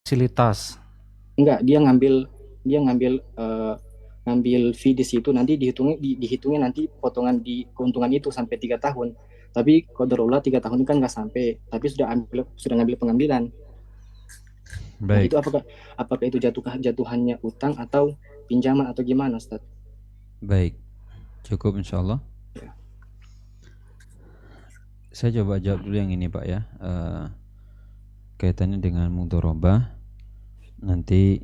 fasilitas. Enggak, dia ngambil ngambil fee di situ, nanti dihitungnya nanti potongan di keuntungan itu sampai 3 tahun. Tapi qadarullah 3 tahun ini kan nggak sampai, tapi sudah ngambil pengambilan. Nah Baik, itu apakah apakah itu jatuhannya utang atau pinjaman atau gimana, Ustaz? baik. Cukup insya Allah. Ya. Saya coba jawab dulu yang ini Pak ya. Kaitannya dengan mudharabah. Nanti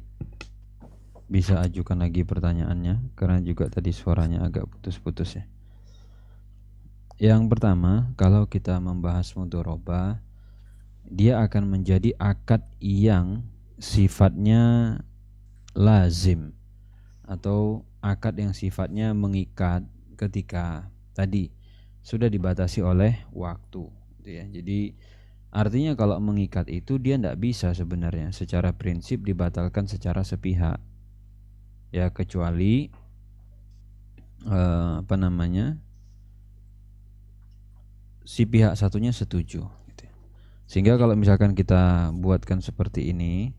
bisa ajukan lagi pertanyaannya karena juga tadi suaranya agak putus-putus ya. Yang pertama, kalau kita membahas mudharabah, dia akan menjadi akad yang sifatnya lazim atau akad yang sifatnya mengikat ketika tadi sudah dibatasi oleh waktu gitu ya. Jadi artinya kalau mengikat itu dia tidak bisa sebenarnya secara prinsip dibatalkan secara sepihak ya, kecuali apa namanya, si pihak satunya setuju gitu ya. Sehingga kalau misalkan kita buatkan seperti ini,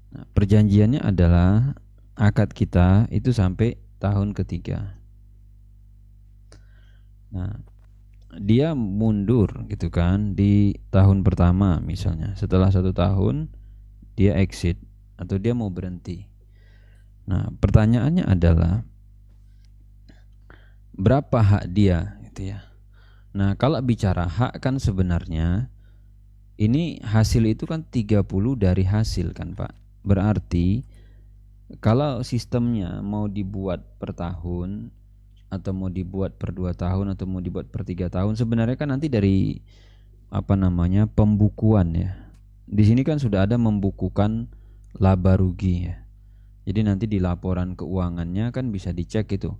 nah, perjanjiannya adalah akad kita itu sampai tahun ketiga. Nah, dia mundur gitu kan di tahun pertama misalnya. Setelah 1 tahun dia exit atau dia mau berhenti. Nah, pertanyaannya adalah berapa hak dia gitu ya. Nah, kalau bicara hak kan sebenarnya ini hasil itu kan 30 dari hasil kan Pak. Berarti kalau sistemnya mau dibuat per tahun atau mau dibuat per 2 tahun atau mau dibuat per 3 tahun, sebenarnya kan nanti dari apa namanya pembukuan ya. Di sini kan sudah ada membukukan laba rugi ya. Jadi nanti di laporan keuangannya kan bisa dicek itu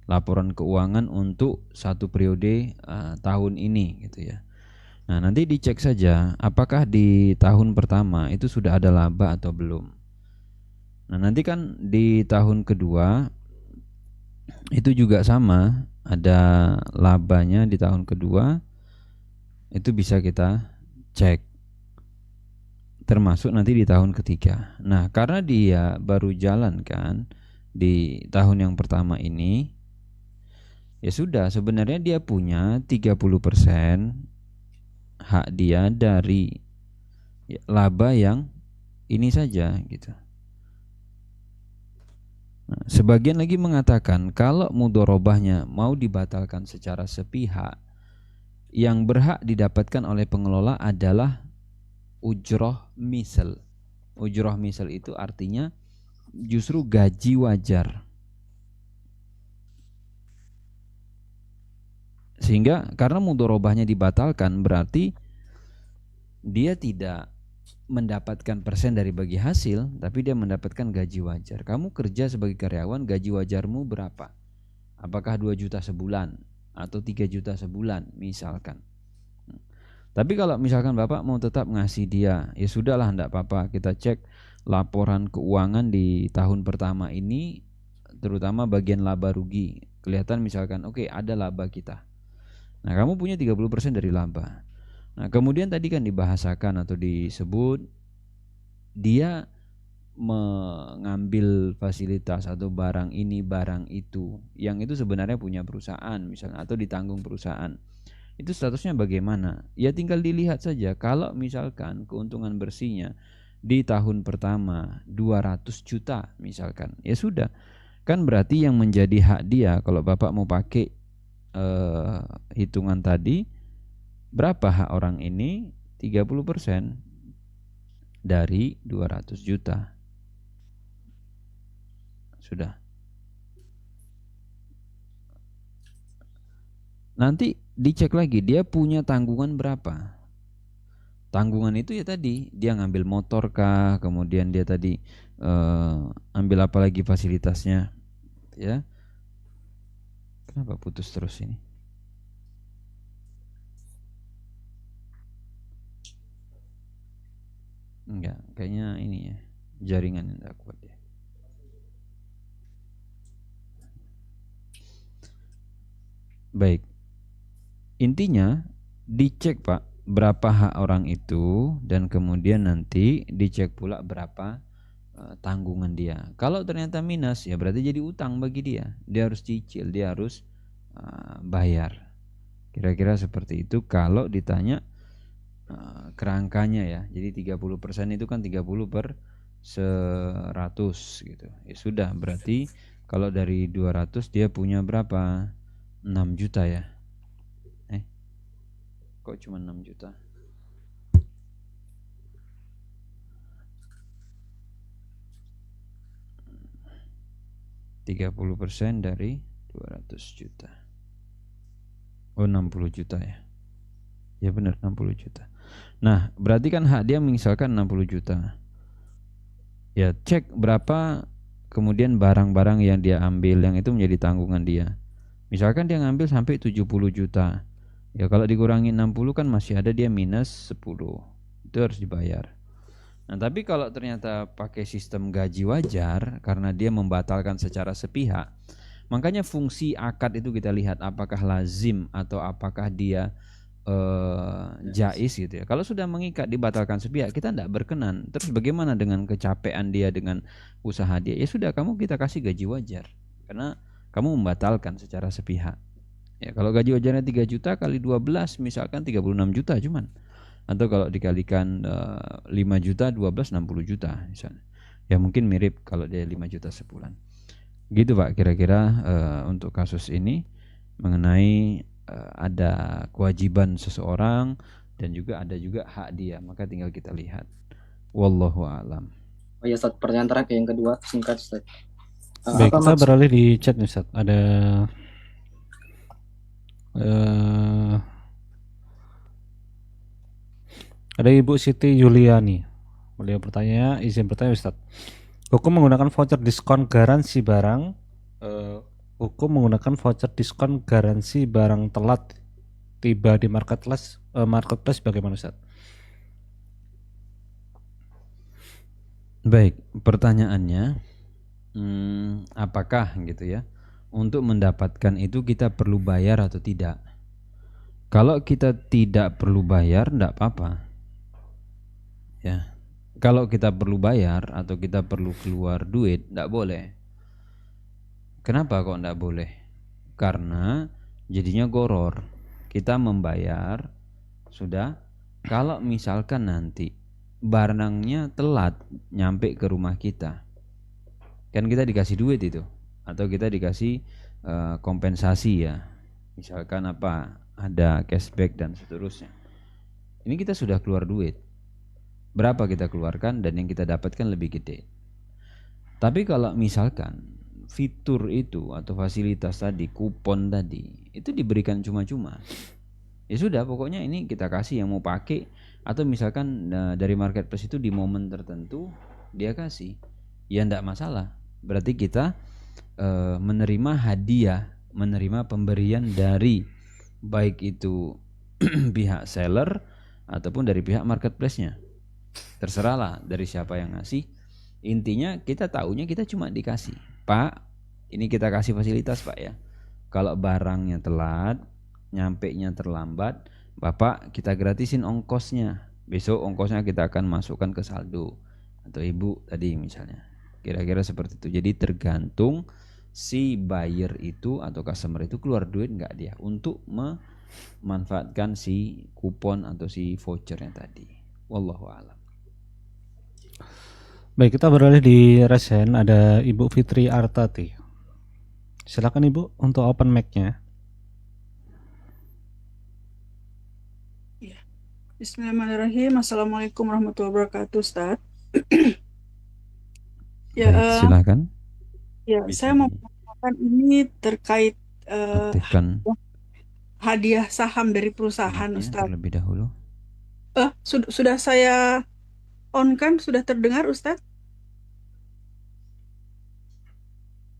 laporan keuangan untuk satu periode tahun ini gitu ya. Nah nanti dicek saja apakah di tahun pertama itu sudah ada laba atau belum. Nah nanti kan di tahun kedua itu juga sama, ada labanya di tahun kedua, itu bisa kita cek, termasuk nanti di tahun ketiga. Nah karena dia baru jalan kan di tahun yang pertama ini, ya sudah sebenarnya dia punya 30% hak dia dari laba yang ini saja gitu. Nah, sebagian lagi mengatakan kalau mudorobahnya mau dibatalkan secara sepihak, yang berhak didapatkan oleh pengelola adalah ujroh misal. Ujroh misal itu artinya justru gaji wajar. Sehingga karena mudorobahnya dibatalkan berarti dia tidak mendapatkan persen dari bagi hasil, tapi dia mendapatkan gaji wajar. Kamu kerja sebagai karyawan, gaji wajarmu berapa? Apakah 2 juta sebulan atau 3 juta sebulan misalkan. Tapi kalau misalkan Bapak mau tetap ngasih dia, ya sudahlah enggak apa-apa. Kita cek laporan keuangan di tahun pertama ini, terutama bagian laba rugi. Kelihatan misalkan oke, ada laba kita. Nah, kamu punya 30% dari laba. Nah, kemudian tadi kan dibahasakan atau disebut dia mengambil fasilitas atau barang ini barang itu yang itu sebenarnya punya perusahaan misalnya atau ditanggung perusahaan, itu statusnya bagaimana? Ya tinggal dilihat saja. Kalau misalkan keuntungan bersihnya di tahun pertama 200 juta misalkan, ya sudah, kan berarti yang menjadi hak dia kalau Bapak mau pakai eh, hitungan tadi, berapa hak orang ini? 30% dari 200 juta. Sudah. Nanti dicek lagi dia punya tanggungan berapa. Tanggungan itu ya tadi dia ngambil motor kah, kemudian dia tadi ambil apa lagi fasilitasnya, ya. Kenapa putus terus ini? Enggak, kayaknya ini ya jaringan yang enggak kuat ya. Baik, intinya dicek Pak. berapa hak orang itu, dan kemudian nanti dicek pula berapa tanggungan dia. Kalau ternyata minus, ya berarti jadi utang bagi dia. Dia harus cicil, dia harus bayar. Kira-kira seperti itu kalau ditanya kerangkanya ya. Jadi 30% itu kan 30 per 100 gitu. Ya sudah, berarti kalau dari 200 dia punya berapa? 6 juta ya. Kok cuma 6 juta? 30% dari 200 juta. Oh, 60 juta ya. Ya benar, 60 juta. Nah, berarti kan hak dia misalkan 60 juta. Ya, cek berapa kemudian barang-barang yang dia ambil yang itu menjadi tanggungan dia. Misalkan dia ngambil sampai 70 juta. Ya kalau dikurangi 60 kan masih ada dia minus 10. Itu harus dibayar. Nah, tapi kalau ternyata pakai sistem gaji wajar karena dia membatalkan secara sepihak, makanya fungsi akad itu kita lihat apakah lazim atau apakah dia jais gitu ya. Kalau sudah mengikat dibatalkan sepihak, kita tidak berkenan. Terus bagaimana dengan kecapean dia dengan usaha dia? Ya sudah, kamu kita kasih gaji wajar karena kamu membatalkan secara sepihak. Ya, kalau gaji wajarnya 3 juta kali 12 misalkan 36 juta cuman. Atau kalau dikalikan 5 juta 12 60 juta misalnya. Ya mungkin mirip kalau dia 5 juta sebulan. Gitu Pak kira-kira untuk kasus ini mengenai ada kewajiban seseorang dan juga ada juga hak dia, maka tinggal kita lihat. Wallahu a'lam. Oh ya Ustaz, pertanyaan terakhir yang kedua singkat Ustaz. Baik, Apa kita maksud beralih di chat nih Ustaz. Ada Ibu Siti Yuliani. Beliau bertanya, izin bertanya Ustaz. Hukum menggunakan voucher diskon garansi barang hukum menggunakan voucher diskon garansi barang telat tiba di marketplace bagaimana Ustaz? Baik, pertanyaannya apakah gitu ya, untuk mendapatkan itu kita perlu bayar atau tidak? Kalau kita tidak perlu bayar, enggak apa-apa. Ya. Kalau kita perlu bayar atau kita perlu keluar duit, enggak boleh. Kenapa kok enggak boleh? Karena jadinya goror. Kita membayar sudah, kalau misalkan nanti barangnya telat nyampe ke rumah kita, kan kita dikasih duit itu, atau kita dikasih kompensasi ya, misalkan apa, ada cashback dan seterusnya. Ini kita sudah keluar duit, berapa kita keluarkan dan yang kita dapatkan lebih gede. Tapi kalau misalkan fitur itu atau fasilitas tadi, kupon tadi, itu diberikan cuma-cuma, ya sudah, pokoknya ini kita kasih yang mau pakai. Atau misalkan dari marketplace itu di momen tertentu dia kasih, ya enggak masalah. Berarti kita menerima hadiah, menerima pemberian dari baik itu pihak seller ataupun dari pihak marketplace-nya. Terserahlah dari siapa yang ngasih. Intinya kita taunya kita cuma dikasih, Pak, ini kita kasih fasilitas Pak ya. Kalau barangnya telat, nyampe-nya terlambat, Bapak kita gratisin ongkosnya. Besok ongkosnya kita akan masukkan ke saldo. Atau Ibu tadi misalnya. Kira-kira seperti itu. Jadi tergantung si buyer itu atau customer itu keluar duit enggak dia untuk memanfaatkan si kupon atau si vouchernya tadi. Wallahu a'lam. Baik, kita beralih di resen. Ada Ibu Fitri Artati. Silakan Ibu untuk open mic-nya. Ya. Bismillahirrahmanirrahim. Assalamualaikum warahmatullahi wabarakatuh, Ustaz. Ya, Baik, silakan. ya, saya mau mengatakan ini terkait Aktifkan hadiah saham dari perusahaan, Ustaz. terlebih dahulu. Sudah saya on kan? Sudah terdengar, Ustaz?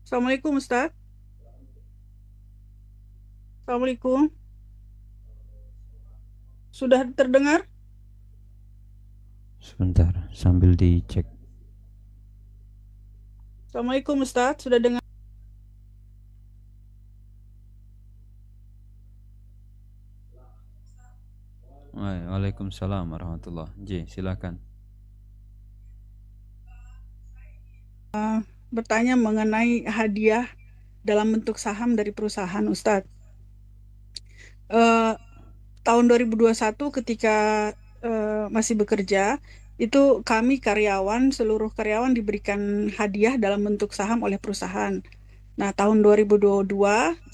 Assalamualaikum, Ustaz. Assalamualaikum. Sudah terdengar? Sebentar, sambil dicek. Assalamualaikum, Ustaz. Sudah dengar? Waalaikumsalam warahmatullah. J, silakan. Bertanya mengenai hadiah dalam bentuk saham dari perusahaan, Ustadz. Eh, Tahun 2021 ketika masih bekerja, itu kami seluruh karyawan diberikan hadiah dalam bentuk saham oleh perusahaan. Nah, tahun 2022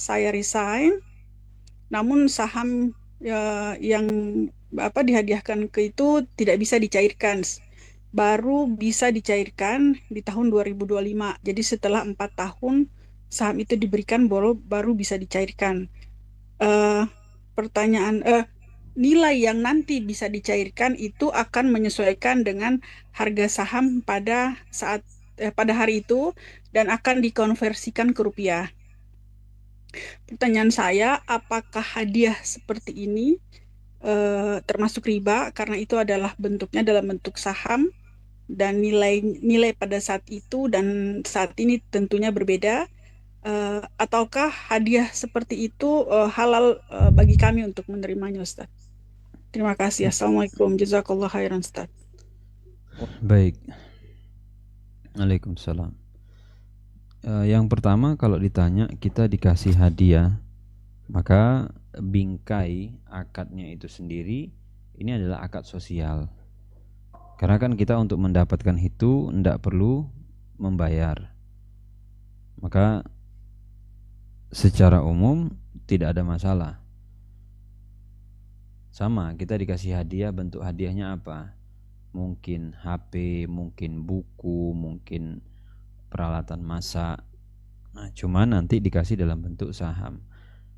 saya resign, namun saham yang dihadiahkan ke itu tidak bisa dicairkan. Baru bisa dicairkan di tahun 2025. Jadi setelah 4 tahun saham itu diberikan baru bisa dicairkan. Eh, pertanyaan Nilai yang nanti bisa dicairkan itu akan menyesuaikan dengan harga saham pada hari itu dan akan dikonversikan ke rupiah. Pertanyaan saya, apakah hadiah seperti ini termasuk riba karena itu adalah bentuknya dalam bentuk saham dan nilai pada saat itu dan saat ini tentunya berbeda, ataukah hadiah seperti itu halal bagi kami untuk menerimanya, Ustaz? Terima kasih. Assalamualaikum. Jazakallah khairan, Ustaz. Baik. Waalaikumsalam. Yang pertama, kalau ditanya kita dikasih hadiah, maka bingkai akadnya itu sendiri ini adalah akad sosial. Karena kan kita untuk mendapatkan itu tidak perlu membayar. Maka secara umum tidak ada masalah. Sama, kita dikasih hadiah, bentuk hadiahnya apa? Mungkin HP, mungkin buku, mungkin peralatan masak. Nah, cuma nanti dikasih dalam bentuk saham.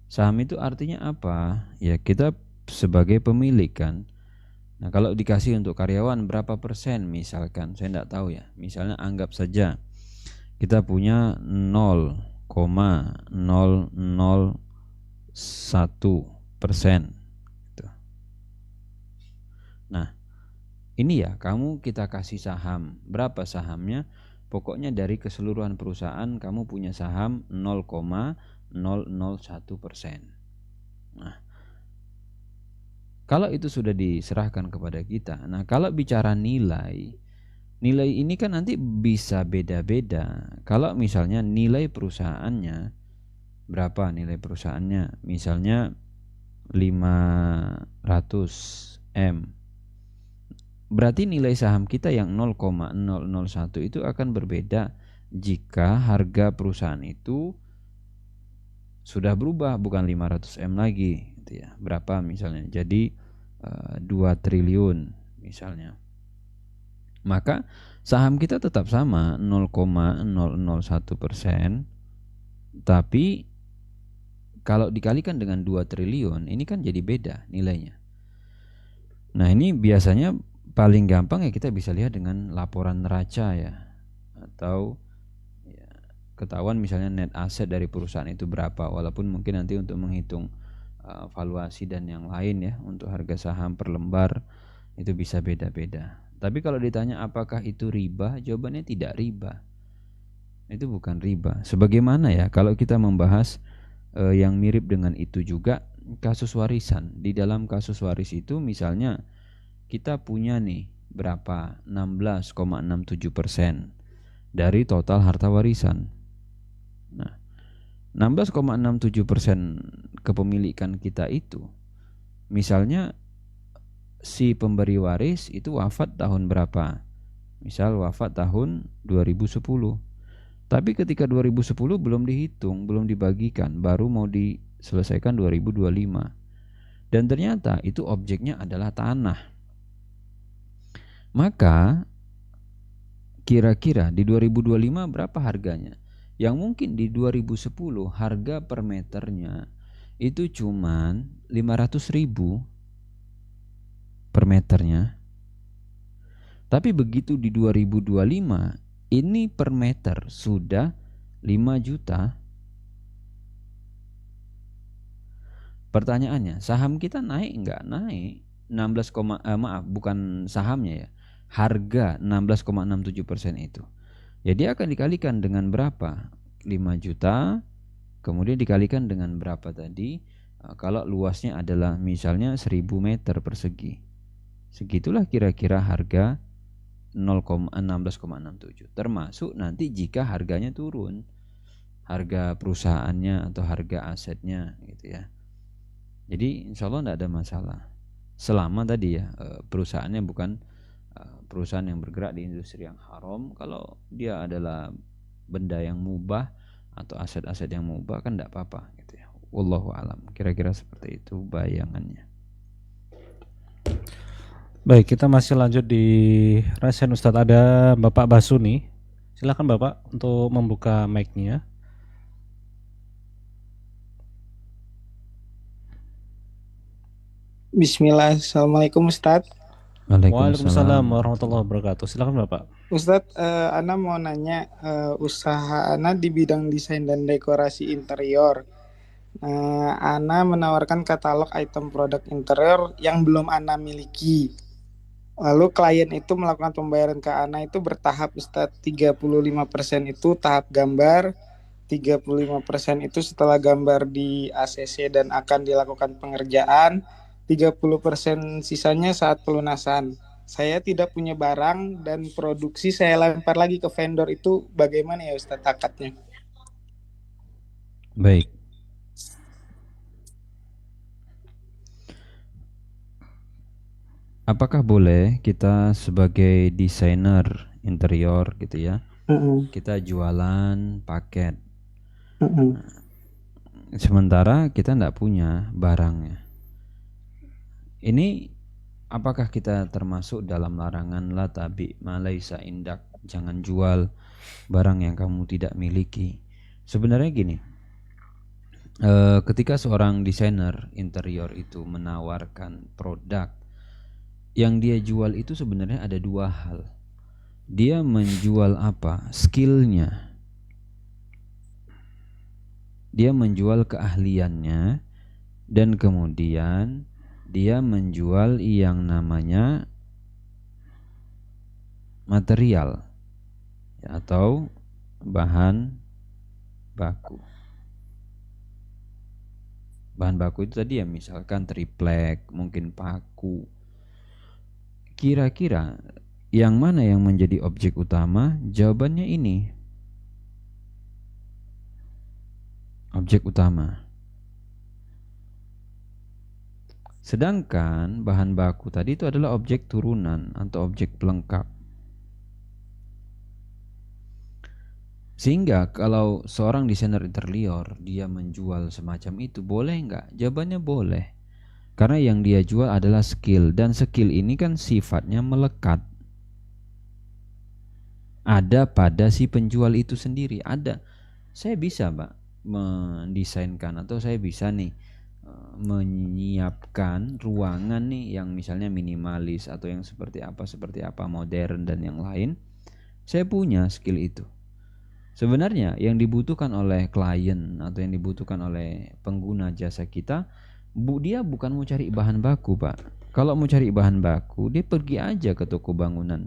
Saham itu artinya apa? Ya, kita sebagai pemilik kan. Nah, kalau dikasih untuk karyawan berapa persen misalkan, saya tidak tahu ya. Misalnya anggap saja kita punya 0,001%. Nah, ini ya, kita kasih saham. Berapa sahamnya? Pokoknya dari keseluruhan perusahaan kamu punya saham 0,001%. Nah, kalau itu sudah diserahkan kepada kita. Nah, kalau bicara nilai ini kan nanti bisa beda-beda. Kalau misalnya nilai perusahaannya berapa nilai perusahaannya? Misalnya 500 M. Berarti nilai saham kita yang 0,001 itu akan berbeda jika harga perusahaan itu sudah berubah, bukan 500 M lagi gitu ya. Berapa misalnya? Jadi 2 triliun misalnya. Maka saham kita tetap sama 0,001%, tapi kalau dikalikan dengan 2 triliun ini kan jadi beda nilainya. Nah, ini biasanya paling gampang ya kita bisa lihat dengan laporan neraca ya, atau ya, ketahuan misalnya net aset dari perusahaan itu berapa, walaupun mungkin nanti untuk menghitung valuasi dan yang lain ya untuk harga saham per lembar itu bisa beda-beda. Tapi kalau ditanya apakah itu riba, jawabannya tidak riba. Itu bukan riba. Sebagaimana ya kalau kita membahas yang mirip dengan itu juga kasus warisan. Di dalam kasus waris itu misalnya kita punya nih berapa? 16,67% dari total harta warisan. Nah, 16,67% kepemilikan kita itu, misalnya si pemberi waris itu wafat tahun berapa? Misal wafat tahun 2010. Tapi ketika 2010 belum dihitung, belum dibagikan, baru mau diselesaikan 2025. Dan ternyata itu objeknya adalah tanah. Maka kira-kira di 2025 berapa harganya? Yang mungkin di 2010 harga per meternya itu cuman 500.000 per meternya. Tapi begitu di 2025 ini per meter sudah 5 juta. Pertanyaannya, saham kita naik enggak? Naik. 16, bukan sahamnya ya. Harga 16,67% itu. Jadi akan dikalikan dengan berapa? 5 juta. Kemudian dikalikan dengan berapa tadi? Kalau luasnya adalah misalnya 1000 meter persegi. Segitulah kira-kira harga 16,67, termasuk nanti jika harganya turun, harga perusahaannya atau harga asetnya gitu ya. Jadi insya Allah tidak ada masalah selama tadi ya perusahaannya bukan perusahaan yang bergerak di industri yang haram. Kalau dia adalah benda yang mubah atau aset-aset yang mubah kan tidak apa-apa gitu ya. Wallahu alam. Kira-kira seperti itu bayangannya. Baik, kita masih lanjut di resen Ustadz. Ada Bapak Basuni. Silakan Bapak untuk membuka mic-nya. Bismillah, Assalamualaikum Ustadz. Waalaikumsalam warahmatullahi wabarakatuh. Silakan Bapak. Ustadz, Ana mau nanya, usaha Ana di bidang desain dan dekorasi interior. Ana menawarkan katalog item produk interior yang belum Ana miliki. Lalu klien itu melakukan pembayaran ke Ana itu bertahap Ustadz. 35% itu tahap gambar, 35% itu setelah gambar di ACC dan akan dilakukan pengerjaan, 30% sisanya saat pelunasan. Saya tidak punya barang dan produksi saya lempar lagi ke vendor, itu bagaimana ya Ustadz akadnya? Baik. Apakah boleh kita sebagai desainer interior gitu ya, kita jualan paket, sementara kita tidak punya barangnya? Ini apakah kita termasuk dalam larangan la tabi ma laisa indak, jangan jual barang yang kamu tidak miliki? Sebenarnya gini, ketika seorang desainer interior itu menawarkan produk, yang dia jual itu sebenarnya ada dua hal. Dia menjual apa? Skillnya. Dia menjual keahliannya, dan kemudian dia menjual yang namanya material ya, atau bahan baku. Bahan baku itu tadi ya misalkan triplek, mungkin paku. Kira-kira yang mana yang menjadi objek utama? Jawabannya ini, objek utama. Sedangkan bahan baku tadi itu adalah objek turunan atau objek pelengkap. Sehingga kalau seorang desainer interior dia menjual semacam itu, boleh nggak? Jawabannya boleh. Karena yang dia jual adalah skill, dan skill ini kan sifatnya melekat. Ada pada si penjual itu sendiri. Ada. Saya bisa, Mbak, mendesainkan atau saya bisa nih menyiapkan ruangan nih yang misalnya minimalis atau yang seperti apa modern dan yang lain. Saya punya skill itu. Sebenarnya yang dibutuhkan oleh klien atau yang dibutuhkan oleh pengguna jasa kita, dia bukan mau cari bahan baku, Pak. Kalau mau cari bahan baku, dia pergi aja ke toko bangunan.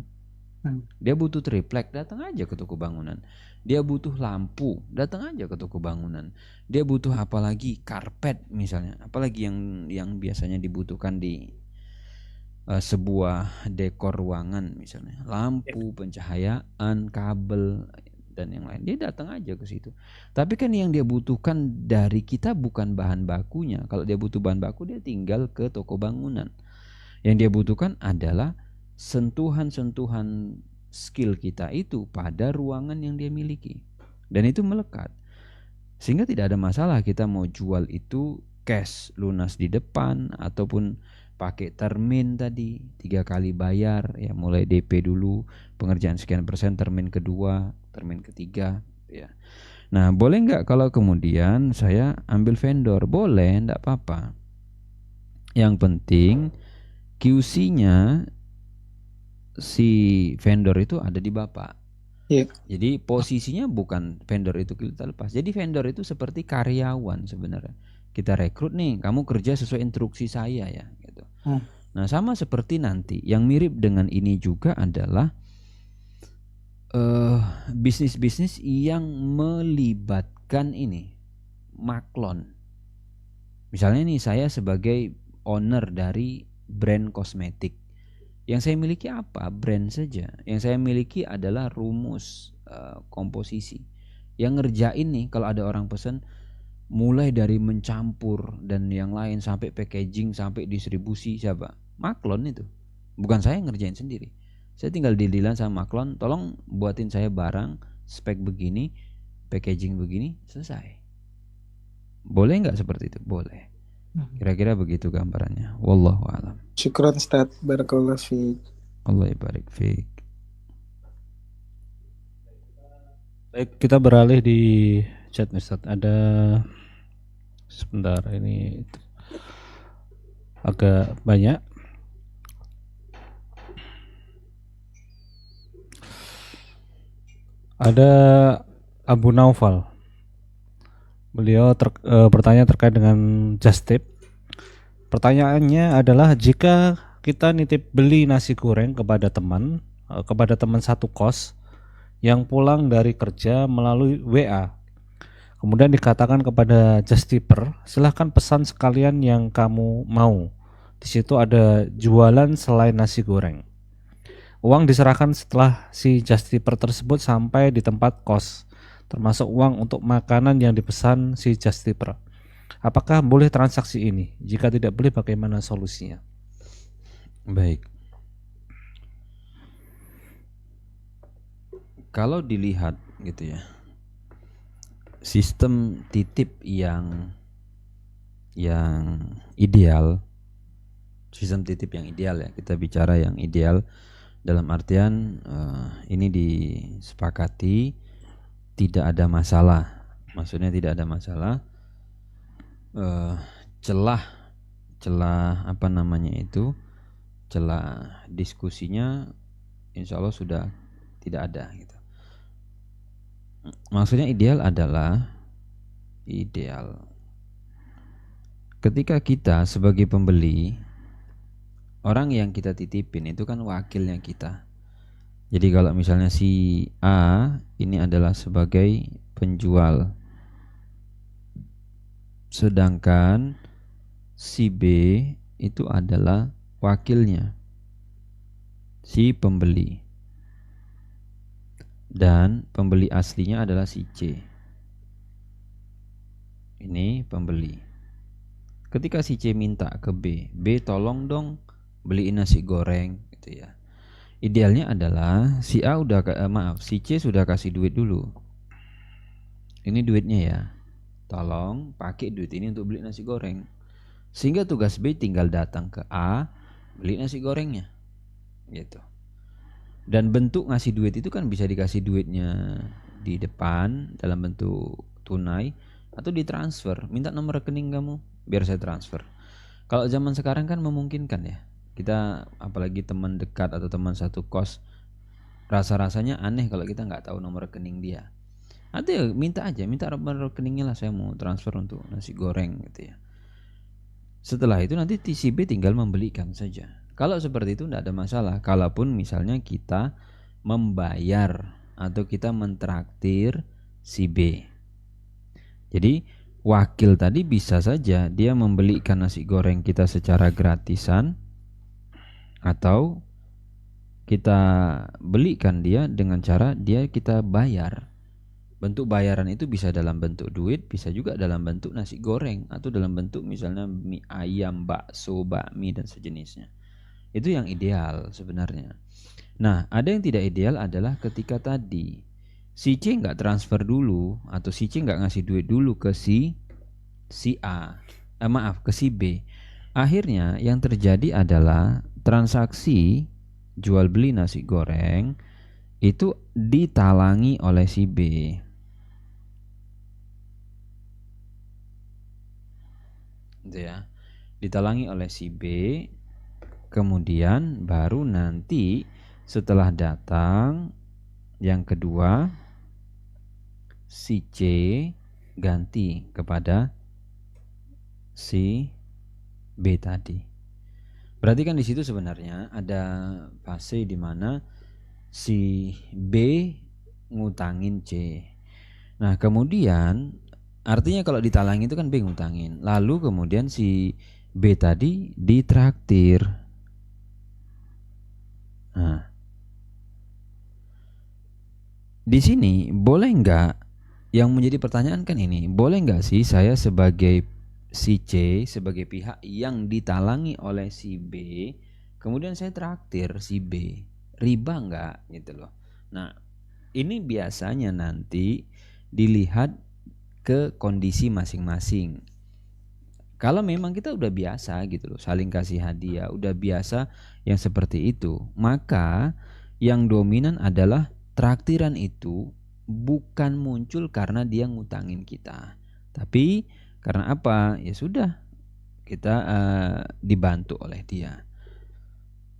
Dia butuh triplek, datang aja ke toko bangunan. Dia butuh lampu, datang aja ke toko bangunan. Dia butuh apalagi karpet misalnya, apalagi yang biasanya dibutuhkan di sebuah dekor ruangan misalnya, lampu, pencahayaan, kabel dan yang lain. Dia datang aja ke situ. Tapi kan yang dia butuhkan dari kita bukan bahan bakunya. Kalau dia butuh bahan baku, dia tinggal ke toko bangunan. Yang dia butuhkan adalah sentuhan-sentuhan skill kita itu pada ruangan yang dia miliki. Dan itu melekat. Sehingga tidak ada masalah kita mau jual itu cash, lunas di depan, ataupun pakai termin tadi 3 kali bayar ya, mulai DP dulu, pengerjaan sekian persen, termin kedua, termin ketiga ya. Nah, boleh nggak kalau kemudian saya ambil vendor? Boleh, enggak apa-apa. Yang penting QC-nya si vendor itu ada di Bapak. Jadi posisinya bukan vendor itu kita lepas. Jadi vendor itu seperti karyawan sebenarnya. Kita rekrut nih, kamu kerja sesuai instruksi saya ya gitu. Nah, sama seperti nanti yang mirip dengan ini juga adalah bisnis-bisnis yang melibatkan ini maklon. Misalnya nih, saya sebagai owner dari brand kosmetik, Yang saya miliki apa? Brand saja. Yang saya miliki adalah rumus komposisi. Yang ngerjain nih kalau ada orang pesan, mulai dari mencampur dan yang lain sampai packaging sampai distribusi, siapa? Maklon itu. Bukan saya ngerjain sendiri. Saya tinggal deal-dealan sama Maklon, tolong buatin saya barang spek begini, packaging begini, selesai. Boleh nggak seperti itu? Boleh. Kira-kira begitu gambarannya. Wallahu a'lam. Syukran Ustaz, barakallahu fiik. Allah barik fiik. Baik, kita beralih di chat Ustaz. Ada sebentar, ini agak banyak. Ada Abu Naufal. Beliau bertanya terkait dengan just tip. Pertanyaannya adalah, jika kita nitip beli nasi goreng kepada teman satu kos yang pulang dari kerja melalui WA, kemudian dikatakan kepada just tipper, silahkan pesan sekalian yang kamu mau. Di situ ada jualan selain nasi goreng. Uang diserahkan setelah si just tipper tersebut sampai di tempat kos, termasuk uang untuk makanan yang dipesan si just tipper. Apakah boleh transaksi ini? Jika tidak boleh, bagaimana solusinya? Baik. Kalau dilihat gitu ya, sistem titip yang ideal, sistem titip yang ideal ya, kita bicara yang ideal dalam artian ini disepakati, tidak ada masalah. Maksudnya tidak ada masalah, celah apa namanya itu, celah diskusinya insya Allah sudah tidak ada gitu. Maksudnya ideal adalah ketika kita sebagai pembeli, orang yang kita titipin itu kan wakilnya kita. Jadi kalau misalnya si A ini adalah sebagai penjual, sedangkan si B itu adalah wakilnya, si pembeli, dan pembeli aslinya adalah si C. Ini pembeli. Ketika si C minta ke B, tolong dong beliin nasi goreng gitu ya. Idealnya adalah si A si C sudah kasih duit dulu. Ini duitnya ya. Tolong pakai duit ini untuk beli nasi goreng. Sehingga tugas B tinggal datang ke A, beli nasi gorengnya. Gitu. Dan bentuk ngasih duit itu kan bisa dikasih duitnya di depan dalam bentuk tunai atau ditransfer. Minta nomor rekening kamu biar saya transfer. Kalau zaman sekarang kan memungkinkan ya. Kita apalagi teman dekat atau teman satu kos, rasa-rasanya aneh kalau kita nggak tahu nomor rekening dia. Atau ya minta nomor rekeningnya lah, saya mau transfer untuk nasi goreng gitu ya. Setelah itu nanti si B tinggal membelikan saja. Kalau seperti itu tidak ada masalah. Kalaupun misalnya kita membayar atau kita mentraktir si B. Jadi wakil tadi bisa saja dia membelikan nasi goreng kita secara gratisan, atau kita belikan dia dengan cara kita bayar. Bentuk bayaran itu bisa dalam bentuk duit, bisa juga dalam bentuk nasi goreng, atau dalam bentuk misalnya mie ayam, bakso, bakmi dan sejenisnya. Itu yang ideal sebenarnya. Nah, ada yang tidak ideal adalah ketika tadi si C nggak transfer dulu, atau si C nggak ngasih duit dulu ke si A, ke si B. Akhirnya yang terjadi adalah transaksi jual beli nasi goreng itu ditalangi oleh si B. Gitu ya. Ditalangi oleh si B. Kemudian baru nanti setelah datang yang kedua, si C ganti kepada si B tadi. Berarti kan di situ sebenarnya ada fase di mana si B ngutangin C. Nah, kemudian artinya kalau ditalangi itu kan B ngutangin. Lalu kemudian si B tadi ditraktir. Nah, di sini boleh nggak, yang menjadi pertanyaan kan ini, boleh nggak sih saya sebagai si C, sebagai pihak yang ditalangi oleh si B, kemudian saya traktir si B, riba nggak gitu loh. Nah, ini biasanya nanti dilihat ke kondisi masing-masing. Kalau memang kita udah biasa gitu loh, saling kasih hadiah, udah biasa yang seperti itu, maka yang dominan adalah traktiran itu bukan muncul karena dia ngutangin kita, tapi karena apa? Ya sudah, kita dibantu oleh dia.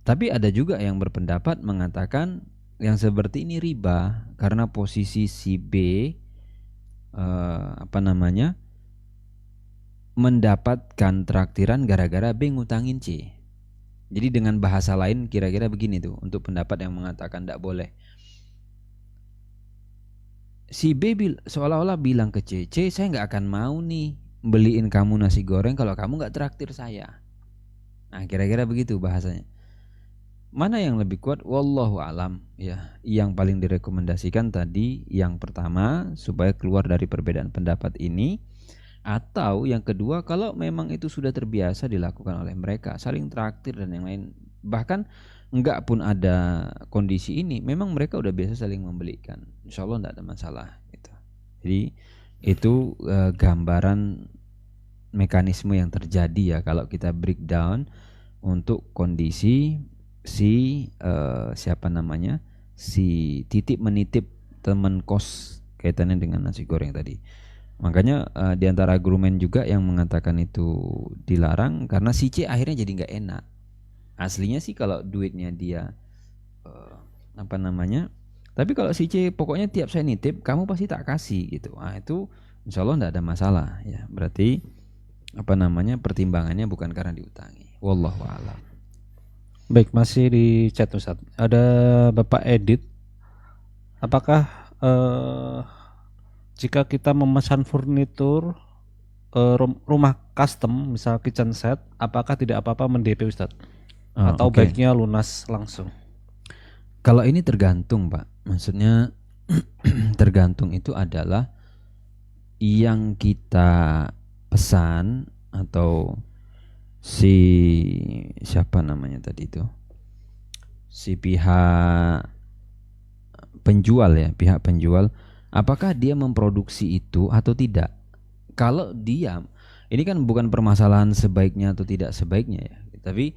Tapi ada juga yang berpendapat mengatakan yang seperti ini riba karena posisi si B mendapatkan traktiran gara-gara B ngutangin C. Jadi dengan bahasa lain kira-kira begini tuh untuk pendapat yang mengatakan tidak boleh. Si B seolah-olah bilang ke C, C saya nggak akan mau nih beliin kamu nasi goreng kalau kamu nggak traktir saya. Nah kira-kira begitu bahasanya. Mana yang lebih kuat? Wallahu alam ya. Yang paling direkomendasikan tadi yang pertama supaya keluar dari perbedaan pendapat ini. Atau yang kedua, kalau memang itu sudah terbiasa dilakukan oleh mereka, saling traktir dan yang lain, bahkan enggak pun ada kondisi ini, memang mereka udah biasa saling membelikan, insya Allah enggak ada masalah gitu. Jadi itu gambaran mekanisme yang terjadi ya kalau kita breakdown untuk kondisi si si titip menitip teman kos kaitannya dengan nasi goreng tadi. Makanya di antara argumen juga yang mengatakan itu dilarang karena si C akhirnya jadi nggak enak. Aslinya sih kalau duitnya dia tapi kalau si C pokoknya tiap saya nitip kamu pasti tak kasih gitu. Itu insya Allah nggak ada masalah ya. Berarti pertimbangannya bukan karena diutangi. Wallahu a'lam. Baik, masih di chat Ustaz. Ada Bapak Edit. Apakah jika kita memesan furnitur rumah custom, misal kitchen set, apakah tidak apa-apa men-DP Ustaz? Atau baiknya lunas langsung? Kalau ini tergantung Pak. Maksudnya tergantung itu adalah yang kita pesan atau si pihak penjual ya, pihak penjual, apakah dia memproduksi itu atau tidak. Kalau dia, ini kan bukan permasalahan sebaiknya atau tidak sebaiknya ya, tapi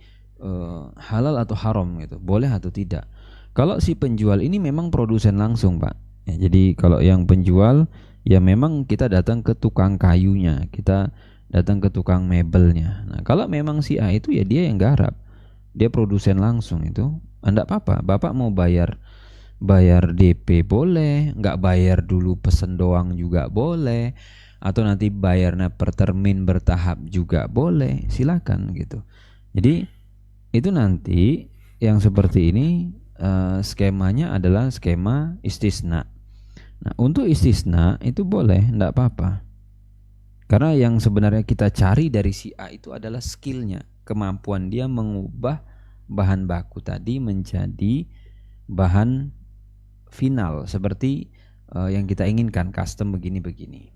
halal atau haram gitu, boleh atau tidak. Kalau si penjual ini memang produsen langsung Pak ya, jadi kalau yang penjual ya memang kita datang ke tukang kayunya, kita datang ke tukang mebelnya. Nah kalau memang si A itu ya dia yang garap, dia produsen langsung itu, enggak apa-apa. Bapak mau bayar DP boleh, nggak bayar dulu pesen doang juga boleh, atau nanti bayarnya per termin bertahap juga boleh, silakan gitu. Jadi itu nanti yang seperti ini skemanya adalah skema istisna. Nah untuk istisna itu boleh, nggak apa-apa. Karena yang sebenarnya kita cari dari si A itu adalah skillnya, kemampuan dia mengubah bahan baku tadi menjadi bahan final seperti yang kita inginkan, custom begini-begini.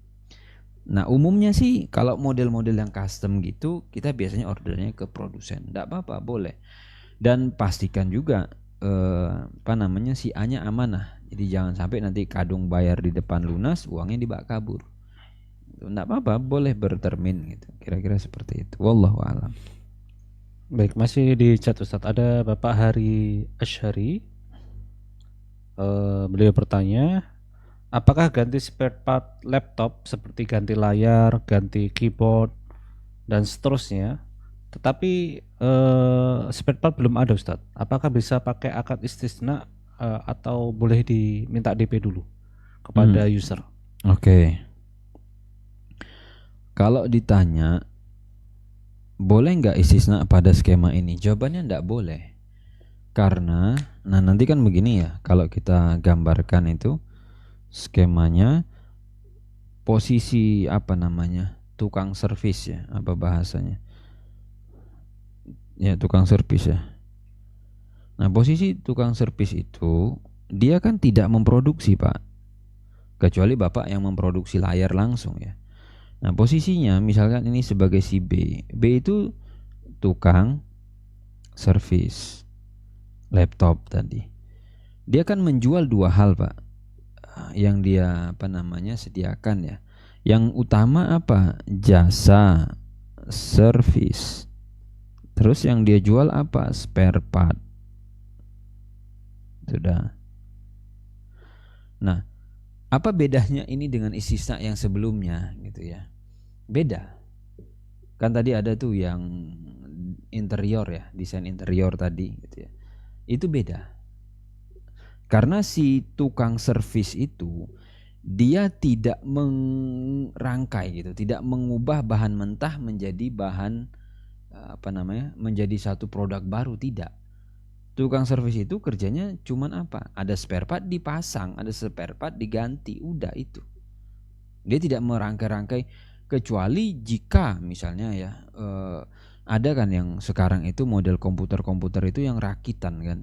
Nah umumnya sih kalau model-model yang custom gitu kita biasanya ordernya ke produsen, enggak apa-apa, boleh. Dan pastikan juga si A-nya amanah. Jadi jangan sampai nanti kadung bayar di depan lunas, uangnya dibawa kabur. Enggak apa-apa, boleh bertermin gitu. Kira-kira seperti itu. Wallahu a'lam. Baik, masih di chat Ustadz. Ada Bapak Hari Asyari. Beliau bertanya, apakah ganti spare part laptop seperti ganti layar, ganti keyboard dan seterusnya, tetapi spare part belum ada Ustadz, apakah bisa pakai akad istisna atau boleh diminta DP dulu kepada user? Oke. Kalau ditanya boleh nggak istisna pada skema ini, jawabannya nggak boleh. Karena nanti kan begini ya, kalau kita gambarkan itu skemanya, posisi tukang servis ya, apa bahasanya ya, tukang servis ya. Nah, posisi tukang servis itu dia kan tidak memproduksi, Pak. Kecuali Bapak yang memproduksi layar langsung ya. Nah, posisinya misalkan ini sebagai si B. B itu tukang servis laptop tadi. Dia kan menjual dua hal, Pak. Yang dia sediakan ya. Yang utama apa? Jasa servis. Terus yang dia jual apa? Spare part. Sudah. Nah, apa bedanya ini dengan istisna yang sebelumnya gitu ya? Beda. Kan tadi ada tuh yang interior ya, desain interior tadi gitu ya. Itu beda. Karena si tukang servis itu dia tidak merangkai gitu, tidak mengubah bahan mentah menjadi bahan menjadi satu produk baru, tidak. Tukang servis itu kerjanya cuman apa? Ada spare part dipasang, ada spare part diganti, udah itu. Dia tidak merangkai-rangkai, kecuali jika misalnya ya ada kan yang sekarang itu model komputer-komputer itu yang rakitan kan.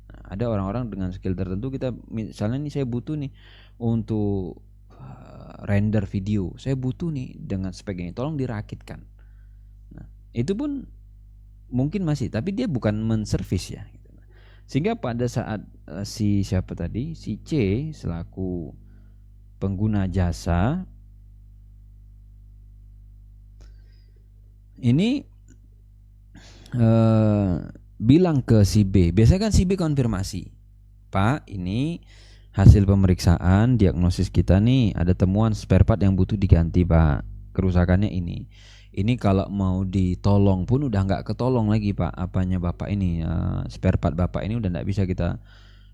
Nah, ada orang-orang dengan skill tertentu, kita misalnya nih saya butuh nih untuk render video, saya butuh nih dengan spek ini, tolong dirakitkan. Nah, itu pun mungkin masih, tapi dia bukan menservis ya. Sehingga pada saat si C selaku pengguna jasa ini bilang ke si B, biasanya kan si B konfirmasi, Pak, ini hasil pemeriksaan diagnosis kita nih, ada temuan spare part yang butuh diganti, Pak, kerusakannya ini kalau mau ditolong pun udah nggak ketolong lagi, Pak. Apanya Bapak ini spare part Bapak ini udah nggak bisa kita.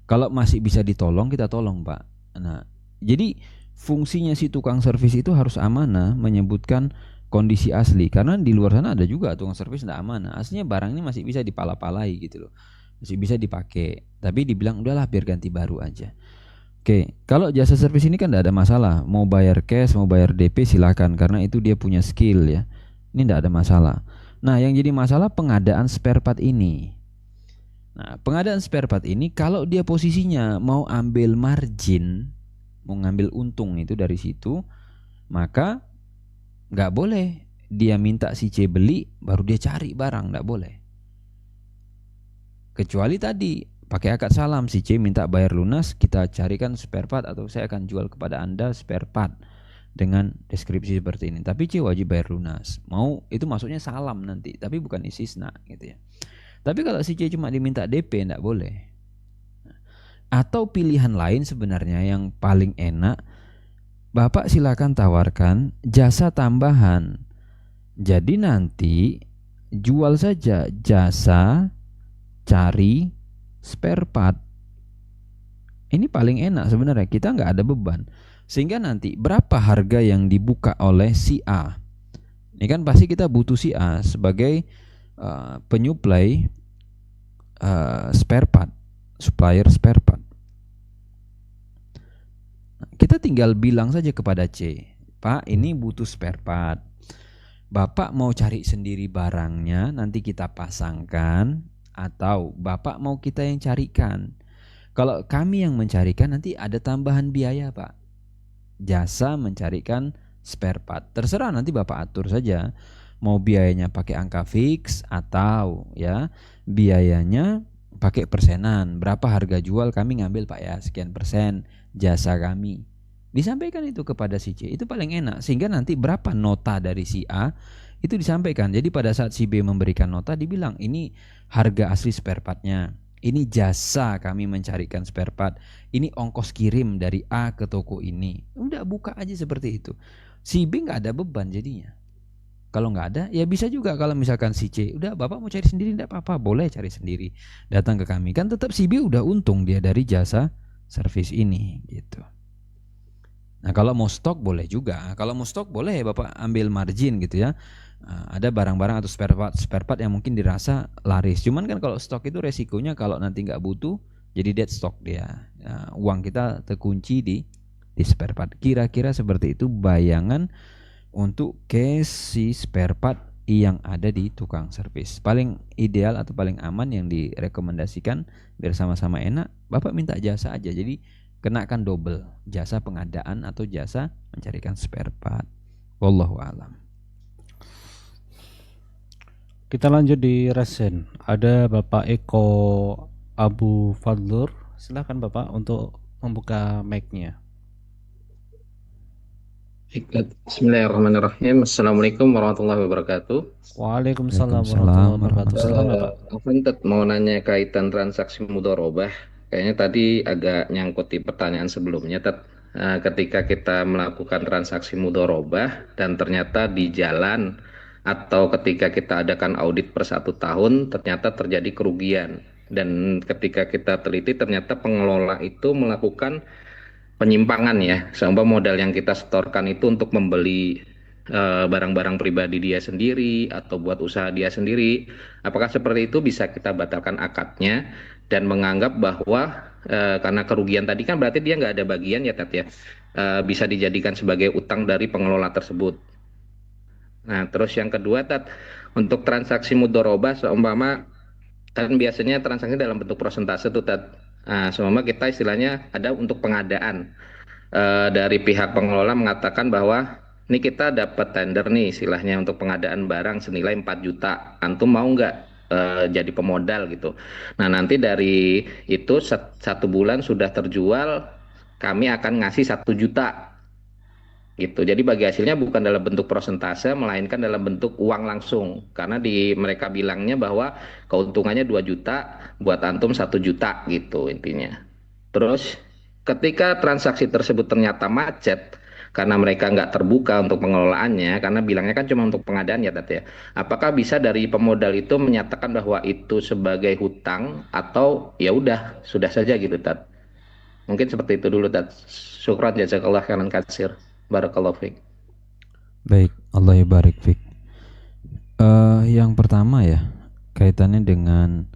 Kalau masih bisa ditolong kita tolong, Pak. Nah, jadi fungsinya si tukang servis itu harus amanah menyebutkan kondisi asli. Karena di luar sana ada juga tukang servis nggak amanah. Aslinya barang ini masih bisa dipala-palai gitu loh, masih bisa dipakai. Tapi dibilang udahlah biar ganti baru aja. Oke, kalau jasa servis ini kan nggak ada masalah. Mau bayar cash, mau bayar DP silakan, karena itu dia punya skill ya. Ini tidak ada masalah. Nah, yang jadi masalah pengadaan spare part ini. Nah, pengadaan spare part ini kalau dia posisinya mau ambil margin, mau ngambil untung itu dari situ, maka nggak boleh dia minta si C beli baru dia cari barang, nggak boleh. Kecuali tadi pakai akad salam, si C minta bayar lunas, kita carikan spare part atau saya akan jual kepada Anda spare part dengan deskripsi seperti ini, tapi C wajib bayar lunas. Mau itu maksudnya salam nanti, tapi bukan istisna gitu ya. Tapi kalau si C cuma diminta DP enggak boleh. Atau pilihan lain sebenarnya yang paling enak, Bapak silakan tawarkan jasa tambahan. Jadi nanti jual saja jasa cari spare part. Ini paling enak sebenarnya, kita nggak ada beban. Sehingga nanti berapa harga yang dibuka oleh si A, ini kan pasti kita butuh si A sebagai penyuplai spare part, supplier spare part. Kita tinggal bilang saja kepada C, Pak, ini butuh spare part, Bapak mau cari sendiri barangnya nanti kita pasangkan, atau Bapak mau kita yang carikan? Kalau kami yang mencarikan nanti ada tambahan biaya, Pak, jasa mencarikan spare part. Terserah nanti Bapak atur saja, mau biayanya pakai angka fix atau ya biayanya pakai persenan. Berapa harga jual kami ngambil, Pak ya, sekian persen jasa kami. Disampaikan itu kepada si C, itu paling enak. Sehingga nanti berapa nota dari si A itu disampaikan. Jadi pada saat si B memberikan nota dibilang ini harga asli spare partnya, ini jasa kami mencarikan spare part, ini ongkos kirim dari A ke toko ini. Udah buka aja seperti itu. Si B nggak ada beban jadinya. Kalau nggak ada ya bisa juga kalau misalkan si C, udah Bapak mau cari sendiri enggak apa-apa, boleh cari sendiri, datang ke kami. Kan tetap si B udah untung dia dari jasa servis ini gitu. Nah, kalau mau stok boleh juga. Kalau mau stok boleh Bapak ambil margin gitu ya. Ada barang-barang atau spare part yang mungkin dirasa laris. Cuman kan kalau stok itu resikonya kalau nanti nggak butuh jadi dead stock dia. Uang kita terkunci di spare part. Kira-kira seperti itu bayangan untuk case si spare part yang ada di tukang servis. Paling ideal atau paling aman yang direkomendasikan biar sama-sama enak, Bapak minta jasa aja. Jadi kenakan double, jasa pengadaan atau jasa mencarikan spare part. Wallahu alam. Kita lanjut di resen. Ada Bapak Eko Abu Fadlur. Silakan Bapak untuk membuka mic-nya. Bismillahirrahmanirrahim. Assalamualaikum warahmatullahi wabarakatuh. Waalaikumsalam Waalaikumsalam warahmatullahi wabarakatuh. Silakan warahmatullahi Bapak. Aku mau nanya kaitan transaksi mudharabah. Kayaknya tadi agak nyangkut di pertanyaan sebelumnya, Tat. Ketika kita melakukan transaksi mudharabah dan ternyata di jalan atau ketika kita adakan audit per 1 tahun ternyata terjadi kerugian, dan ketika kita teliti ternyata pengelola itu melakukan penyimpangan ya, seumpama modal yang kita setorkan itu untuk membeli barang-barang pribadi dia sendiri atau buat usaha dia sendiri, apakah seperti itu bisa kita batalkan akadnya dan menganggap bahwa karena kerugian tadi kan berarti dia nggak ada bagian ya Tat ya, bisa dijadikan sebagai utang dari pengelola tersebut. Nah terus yang kedua Tat, untuk transaksi mudharabah seumpama kan biasanya transaksi dalam bentuk persentase tuh Tat. Seumpama kita istilahnya ada untuk pengadaan, dari pihak pengelola mengatakan bahwa ini kita dapat tender nih istilahnya untuk pengadaan barang senilai 4 juta, antum mau nggak jadi pemodal gitu. Nah nanti dari itu 1 bulan sudah terjual kami akan ngasih 1 juta gitu. Jadi bagi hasilnya bukan dalam bentuk persentase melainkan dalam bentuk uang langsung, karena di mereka bilangnya bahwa keuntungannya 2 juta buat antum 1 juta gitu intinya. Terus ketika transaksi tersebut ternyata macet karena mereka nggak terbuka untuk pengelolaannya, karena bilangnya kan cuma untuk pengadaan ya Tat ya, apakah bisa dari pemodal itu menyatakan bahwa itu sebagai hutang atau ya udah sudah saja gitu Tat? Mungkin seperti itu dulu Tat. Syukran jazakallah khairan katsir. Barakallahu fiik. Baik, Allah barik fik. Yang pertama ya, kaitannya dengan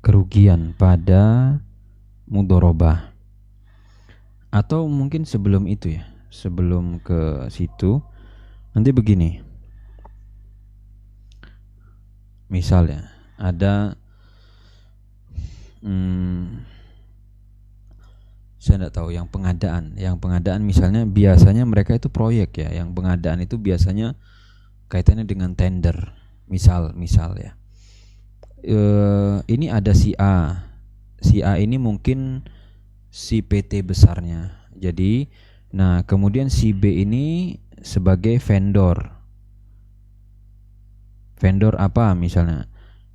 kerugian pada mudharabah. Atau mungkin sebelum itu ya, sebelum ke situ, nanti begini. Misalnya ada saya tidak tahu yang pengadaan misalnya biasanya mereka itu proyek ya, yang pengadaan itu biasanya kaitannya dengan tender misal ya, ini ada si A ini mungkin si PT besarnya, jadi nah kemudian si B ini sebagai vendor apa misalnya,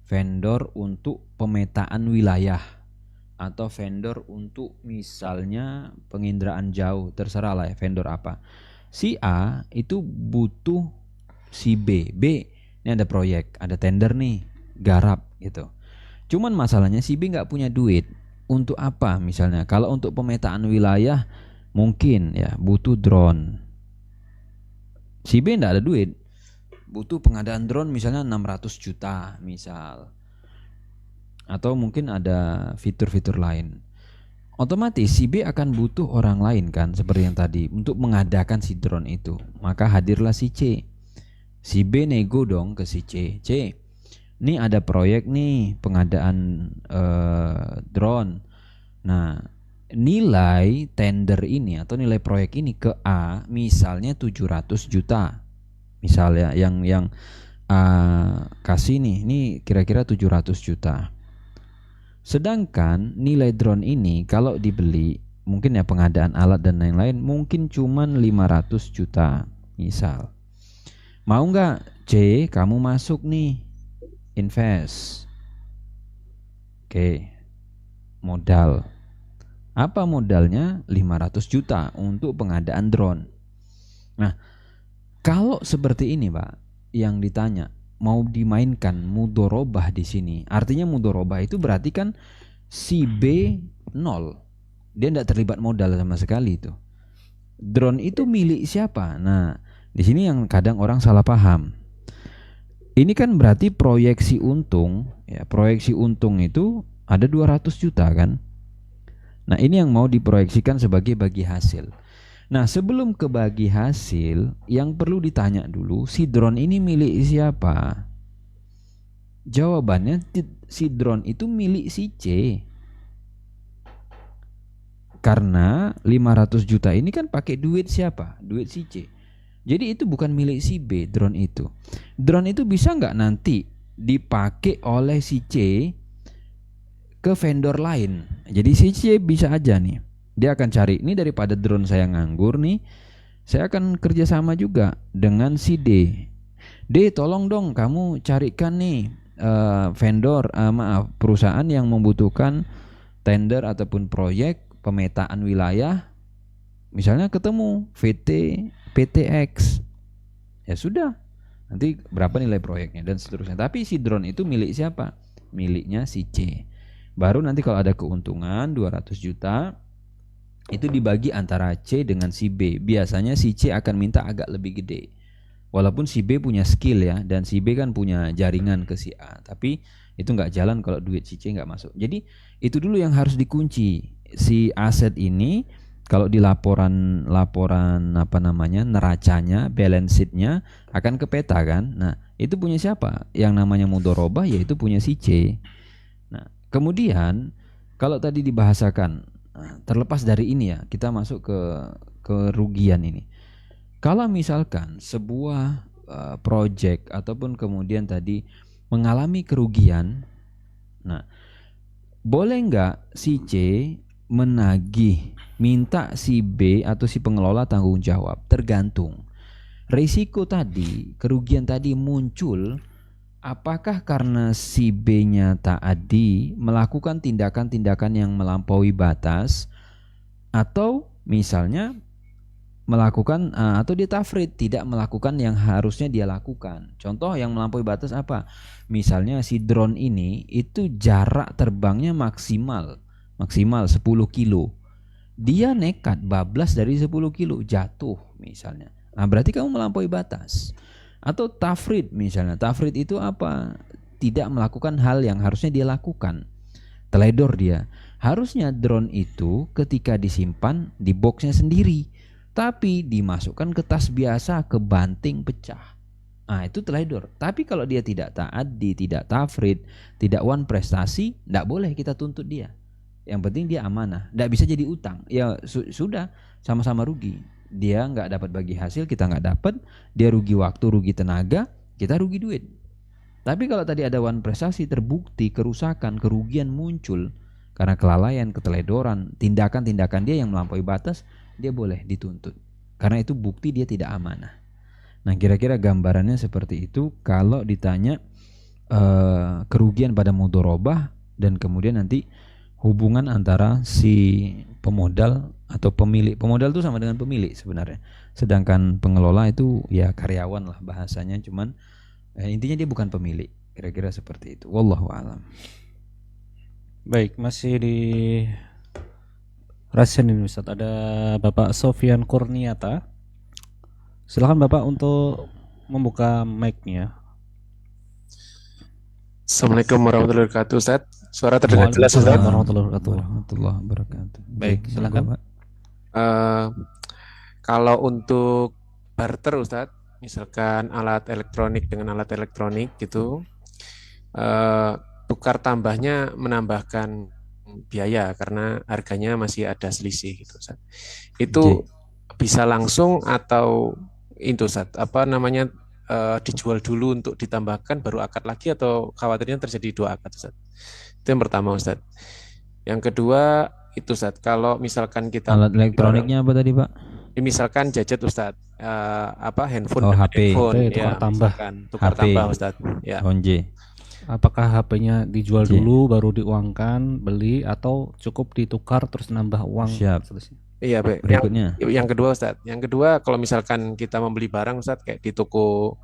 vendor untuk pemetaan wilayah atau vendor untuk misalnya penginderaan jauh, terserah lah ya vendor apa. Si A itu butuh si B ini ada proyek, ada tender nih, garap gitu. Cuman masalahnya si B nggak punya duit. Untuk apa misalnya? Kalau untuk pemetaan wilayah mungkin ya butuh drone. Si B nggak ada duit, butuh pengadaan drone misalnya 600 juta misal. Atau mungkin ada fitur-fitur lain. Otomatis si B akan butuh orang lain kan, seperti yang tadi, untuk mengadakan si drone itu. Maka hadirlah si C. Si B nego dong ke si C. C, ini ada proyek nih pengadaan drone. Nah nilai tender ini atau nilai proyek ini ke A misalnya 700 juta. Misalnya yang A kasih nih, ini kira-kira 700 juta. Sedangkan nilai drone ini kalau dibeli mungkin ya pengadaan alat dan lain-lain mungkin cuman 500 juta misal. Mau nggak C kamu masuk nih invest? Oke, modal. Apa modalnya? 500 juta untuk pengadaan drone. Nah kalau seperti ini Pak yang ditanya, mau dimainkan mudharabah di sini. Artinya mudharabah itu berarti kan si B 0. Dia tidak terlibat modal sama sekali itu. Drone itu milik siapa? Nah, di sini yang kadang orang salah paham. Ini kan berarti proyeksi untung, ya. Proyeksi untung itu ada 200 juta kan? Nah, ini yang mau diproyeksikan sebagai bagi hasil. Nah, sebelum kebagi hasil, yang perlu ditanya dulu, si drone ini milik siapa? Jawabannya si drone itu milik si C. Karena 500 juta ini kan pakai duit siapa? Duit si C. Jadi itu bukan milik si B, drone itu. Drone itu bisa nggak nanti dipakai oleh si C ke vendor lain? Jadi si C bisa aja nih, dia akan cari, ini daripada drone saya nganggur nih, saya akan kerjasama juga dengan si D. D, tolong dong kamu carikan nih vendor, perusahaan yang membutuhkan tender ataupun proyek pemetaan wilayah, misalnya ketemu VT PTX, ya sudah, nanti berapa nilai proyeknya dan seterusnya. Tapi si drone itu milik siapa? Miliknya si C. Baru nanti kalau ada keuntungan 200 juta itu dibagi antara C dengan si B. Biasanya si C akan minta agak lebih gede, walaupun si B punya skill ya, dan si B kan punya jaringan ke si A, tapi itu nggak jalan kalau duit si C nggak masuk. Jadi itu dulu yang harus dikunci. Si aset ini kalau di laporan apa namanya, neracanya, balance sheet-nya akan ke peta kan. Nah, itu punya siapa? Yang namanya mudharabah yaitu punya si C. Nah, kemudian kalau tadi dibahasakan, terlepas dari ini ya, kita masuk ke kerugian ini. Kalau misalkan sebuah project ataupun kemudian tadi mengalami kerugian, nah boleh nggak si C menagih, minta si B atau si pengelola tanggung jawab? Tergantung risiko tadi, kerugian tadi muncul apakah karena si B-nya taadi melakukan tindakan-tindakan yang melampaui batas, atau misalnya melakukan atau dia tafrid, tidak melakukan yang harusnya dia lakukan. Contoh yang melampaui batas apa? Misalnya si drone ini itu jarak terbangnya maksimal 10 kilo. Dia nekat bablas dari 10 kilo, jatuh misalnya. Nah, berarti kamu melampaui batas. Atau tafrid misalnya. Tafrid itu apa? Tidak melakukan hal yang harusnya dia lakukan. Teledor dia. Harusnya drone itu ketika disimpan di boxnya sendiri, tapi dimasukkan ke tas biasa, ke banting, pecah. Nah, itu teledor. Tapi kalau dia tidak taati, tidak tafrid, tidak one prestasi, tidak boleh kita tuntut dia. Yang penting dia amanah, tidak bisa jadi utang. Ya sudah, sama-sama rugi. Dia nggak dapat bagi hasil, kita nggak dapat. Dia rugi waktu, rugi tenaga, kita rugi duit. Tapi kalau tadi ada one prestasi, terbukti kerusakan, kerugian muncul karena kelalaian, keteledoran, tindakan-tindakan dia yang melampaui batas, dia boleh dituntut. Karena itu bukti dia tidak amanah. Nah, kira-kira gambarannya seperti itu kalau ditanya kerugian pada mudharabah dan kemudian nanti hubungan antara si pemodal atau pemilik. Pemodal itu sama dengan pemilik sebenarnya. Sedangkan pengelola itu ya karyawan lah bahasanya, cuman intinya dia bukan pemilik. Kira-kira seperti itu. Wallahu a'lam. Baik, masih di Rasen ini Ustaz, ada Bapak Sofian Kurniata. Silakan Bapak untuk membuka mic-nya. Assalamualaikum warahmatullahi wabarakatuh, Ustaz. Suara terdengar jelas, Ustaz? Warahmatullahi wabarakatuh. Baik, silakan. Kalau untuk barter, Ustaz, misalkan alat elektronik dengan alat elektronik gitu, tukar tambahnya menambahkan biaya karena harganya masih ada selisih gitu, Ustaz. Itu bisa langsung atau itu, Ustaz, apa namanya, dijual dulu untuk ditambahkan baru akad lagi, atau khawatirnya terjadi dua akad, Ustaz? Itu yang pertama, Ustaz. Yang kedua itu, Ustaz, kalau misalkan kita alat elektroniknya apa tadi, Pak? Misalkan gadget, Ustaz, handphone, HP. handphone tukar tambah. Tukar HP. tambah, Ustaz. Ya. Honje. Apakah HP-nya dijual dulu baru diuangkan beli, atau cukup ditukar terus nambah uang? Siap. Iya, Pak. Berikutnya. Yang kedua, Ustaz. Yang kedua, kalau misalkan kita membeli barang, Ustaz, kayak di toko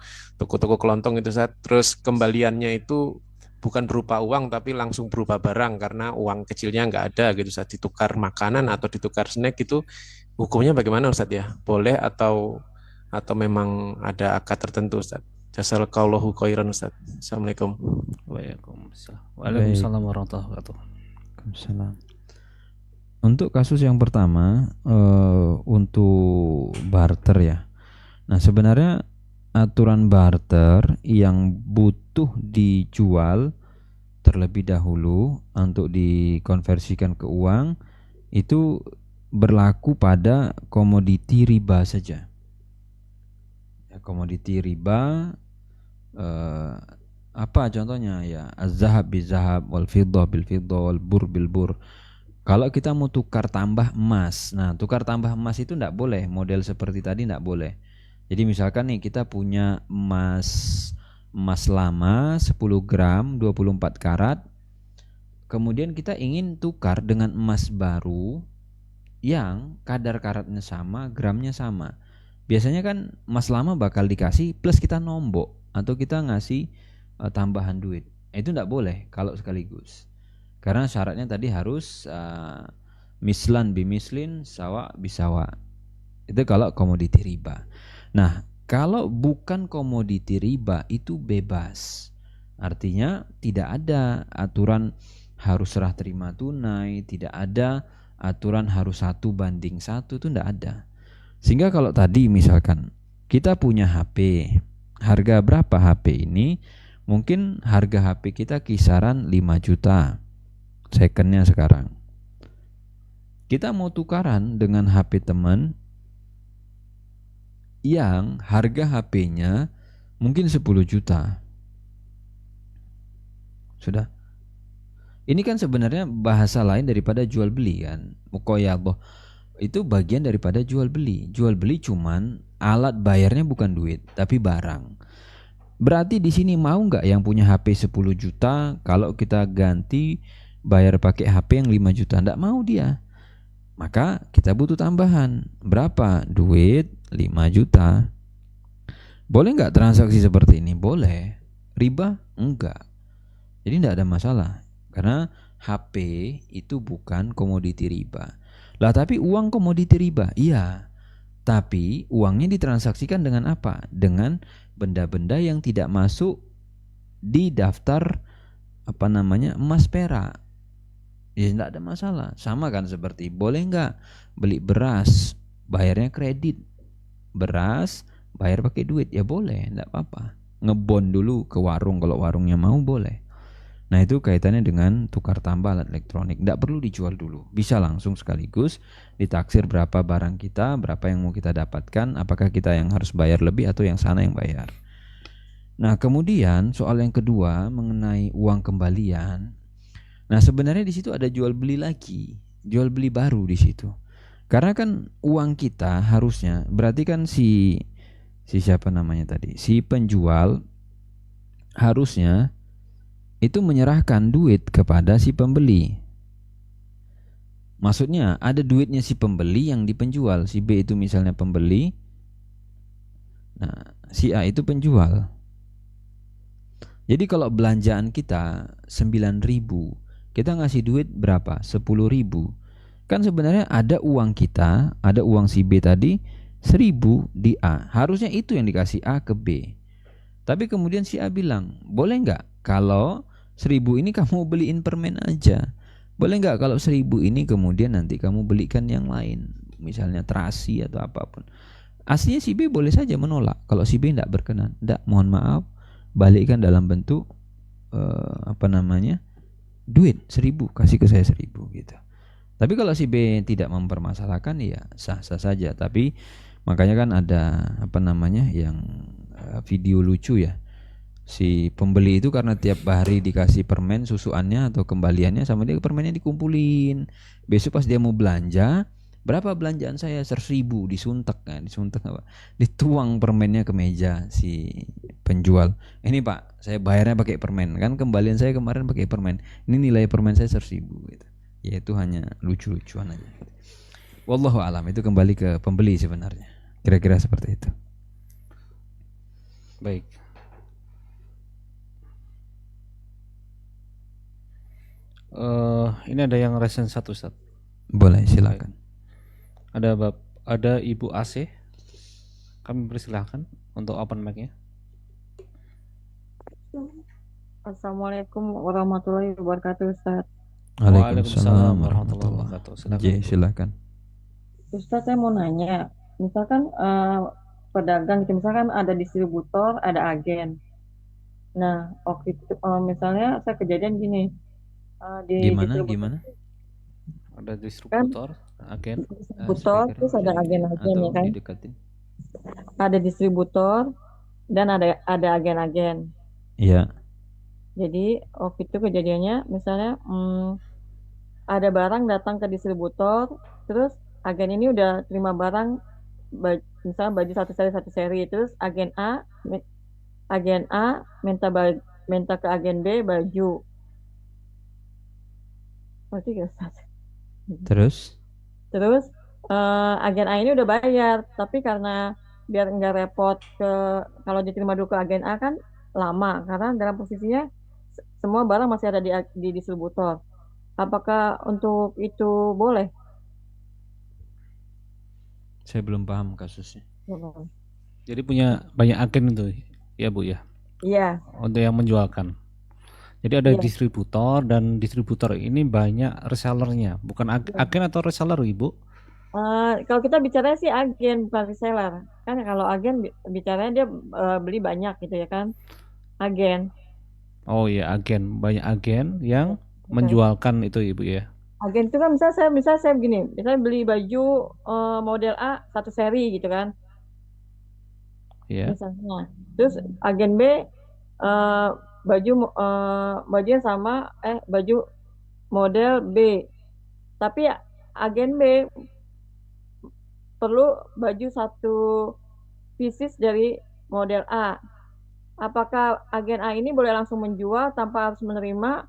kelontong itu, Ustaz, terus kembaliannya itu bukan berupa uang tapi langsung berupa barang karena uang kecilnya nggak ada gitu, Ustaz, ditukar makanan atau ditukar snack gitu, hukumnya bagaimana, Ustaz ya? Boleh atau memang ada akad tertentu, Ustaz? Jazakallahu khairan, Ustaz. Assalamualaikum. Waalaikumsalam warahmatullahi wabarakatuh. Waalaikumsalam. Untuk kasus yang pertama, untuk barter ya. Nah, sebenarnya aturan barter yang butuh dijual terlebih dahulu untuk dikonversikan ke uang itu berlaku pada komoditi riba saja. Ya, komoditi riba apa contohnya ya, az-zahab bil-zahab, wal fiddah bil-fiddah, wal bur bil-bur. Kalau kita mau tukar tambah emas, nah tukar tambah emas itu enggak boleh, model seperti tadi enggak boleh. Jadi misalkan nih kita punya emas lama 10 gram 24 karat, kemudian kita ingin tukar dengan emas baru yang kadar karatnya sama, gramnya sama. Biasanya kan emas lama bakal dikasih plus kita nombok atau kita ngasih tambahan duit. Itu enggak boleh kalau sekaligus. Karena syaratnya tadi harus mislan bimislin, sawa bisawa. Itu kalau komoditi riba. Nah, kalau bukan komoditi riba itu bebas. Artinya tidak ada aturan harus serah terima tunai, tidak ada aturan harus 1:1, itu enggak ada. Sehingga kalau tadi misalkan kita punya HP, harga berapa HP ini? Mungkin harga HP kita kisaran 5 juta. Secondnya sekarang kita mau tukaran dengan HP teman yang harga HP-nya mungkin 10 juta. Sudah. Ini kan sebenarnya bahasa lain daripada jual beli kan. Muqayadah itu bagian daripada jual beli. Jual beli cuman alat bayarnya bukan duit tapi barang. Berarti di sini mau nggak yang punya HP 10 juta kalau kita ganti bayar pakai HP yang 5 juta? Nggak mau dia. Maka kita butuh tambahan. Berapa? Duit 5 juta. Boleh nggak transaksi seperti ini? Boleh. Riba? Enggak. Jadi nggak ada masalah. Karena HP itu bukan komoditi riba. Lah tapi uang komoditi riba? Iya. Tapi uangnya ditransaksikan dengan apa? Dengan benda-benda yang tidak masuk di daftar emas perak. Ya enggak ada masalah. Sama kan seperti boleh enggak beli beras bayarnya kredit, beras bayar pakai duit, ya boleh, enggak apa-apa. Ngebond dulu ke warung kalau warungnya mau, boleh. Nah itu kaitannya dengan tukar tambah alat elektronik. Enggak perlu dijual dulu, bisa langsung sekaligus ditaksir berapa barang kita, berapa yang mau kita dapatkan, apakah kita yang harus bayar lebih atau yang sana yang bayar. Nah kemudian soal yang kedua mengenai uang kembalian. Nah sebenarnya di situ ada jual beli lagi, jual beli baru di situ. Karena kan uang kita harusnya, berarti kan si siapa namanya tadi, si penjual harusnya itu menyerahkan duit kepada si pembeli. Maksudnya ada duitnya si pembeli yang dipenjual. Si B itu misalnya pembeli, nah si A itu penjual. Jadi kalau belanjaan kita 9.000, kita ngasih duit berapa? 10.000. Kan sebenarnya ada uang kita, ada uang si B tadi 1.000 di A. Harusnya itu yang dikasih A ke B. Tapi kemudian si A bilang, boleh nggak kalau 1.000 ini kamu beliin permen aja? Boleh nggak kalau 1.000 ini kemudian nanti kamu belikan yang lain, misalnya terasi atau apapun? Aslinya si B boleh saja menolak. Kalau si B tidak berkenan, tidak, mohon maaf, balikkan dalam bentuk duit 1.000, kasih ke saya 1.000 gitu. Tapi kalau si B tidak mempermasalahkan, ya sah-sah saja. Tapi makanya kan ada yang video lucu ya. Si pembeli itu karena tiap hari dikasih permen susuannya atau kembaliannya sama dia, permennya dikumpulin. Besok pas dia mau belanja, berapa belanjaan saya? 1.000, disuntek kan, dituang permennya ke meja si penjual. Ini Pak, saya bayarnya pakai permen, kan kembalian saya kemarin pakai permen. Ini nilai permen saya 1.000 gitu. Ya itu hanya lucu-lucuan aja. Wallahu alam, itu kembali ke pembeli sebenarnya. Kira-kira seperti itu. Baik. Ini ada yang resen 1 Ustaz. Boleh, silakan. Ada Ibu AC. Kami persilahkan untuk open mic-nya. Assalamualaikum warahmatullahi wabarakatuh, Ustaz. Waalaikumsalam warahmatullahi wabarakatuh. Silakan. Silakan. Ustaz saya mau nanya, misalkan pedagang gitu, misalkan ada distributor, ada agen. Nah, waktu itu misalnya saya kejadian gini, di Gimana distributor gimana? Ada kan, distributor, agen. distributor Speakernya terus ada jangan ini ya, agen-agen atau ya kan, didekatin. ada distributor dan ada agen-agen. Iya. Jadi waktu itu kejadiannya, misalnya ada barang datang ke distributor, terus agen ini udah terima barang, misalnya baju satu seri, terus agen A minta ke agen B baju, ngerti gak Ustaz? Terus Terus agen A ini udah bayar, tapi karena biar nggak repot kalau diterima dulu ke agen A kan lama, karena dalam posisinya semua barang masih ada di distributor. Apakah untuk itu boleh? saya belum paham kasusnya. Jadi punya banyak agen itu, ya Bu ya, Iya, untuk yang menjualkan. Jadi ada iya. distributor dan distributor ini banyak resellernya, bukan agen atau reseller Ibu? Kalau kita bicara sih agen bukan reseller. Kan kalau agen bicaranya dia beli banyak gitu ya kan. Agen. Oh iya agen, banyak agen yang Oke. menjualkan itu Ibu ya. Agen itu kan misalnya saya begini, misalnya beli baju model A satu seri gitu kan, Ya. misalnya. Terus agen B eh, bajunya sama baju model B. Tapi agen B perlu baju satu pieces dari model A. Apakah agen A ini boleh langsung menjual tanpa harus menerima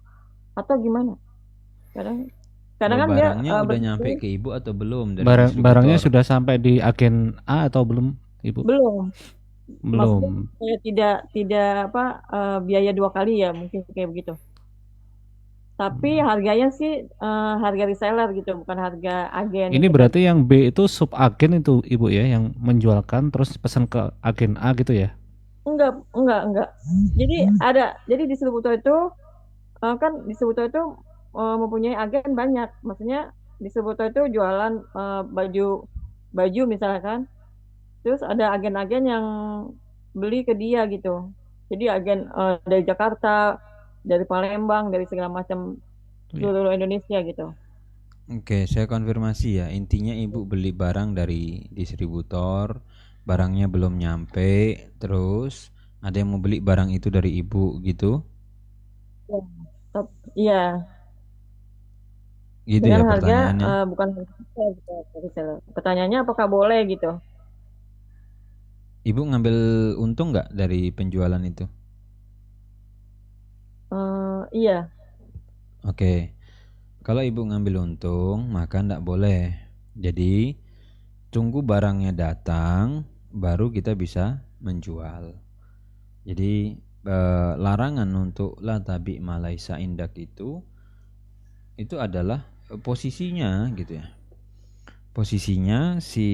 atau gimana? Kadang kadang Oh, kan dia barangnya udah nyampe berpikir ke ibu atau belum dari Barangnya distributor? sudah sampai di agen A atau belum Ibu? belum. Maksudnya Belum. tidak apa biaya dua kali ya mungkin kayak begitu. Tapi harganya sih harga reseller gitu, bukan harga agen Ini gitu kan. berarti yang B itu sub agen itu Ibu ya, yang menjualkan terus pesan ke agen A gitu ya? Enggak. Jadi distributor itu kan distributor itu mempunyai agen banyak. Maksudnya distributor itu jualan baju baju misalkan. Terus ada agen-agen yang beli ke dia gitu. Jadi agen dari Jakarta, dari Palembang, dari segala macam Iya. seluruh Indonesia gitu. Oke, saya konfirmasi ya. Intinya ibu beli barang dari distributor, barangnya belum nyampe, terus ada yang mau beli barang itu dari ibu gitu. Ya. Iya, Gitu dengan ya harga pertanyaannya. bukan harga gitu, reseller. Pertanyaannya apakah boleh gitu? Ibu ngambil untung nggak dari penjualan itu? Iya. Oke, kalau ibu ngambil untung maka nggak boleh. Jadi tunggu barangnya datang baru kita bisa menjual. Jadi larangan untuk la tabi malaisa indak itu adalah posisinya gitu ya. Posisinya si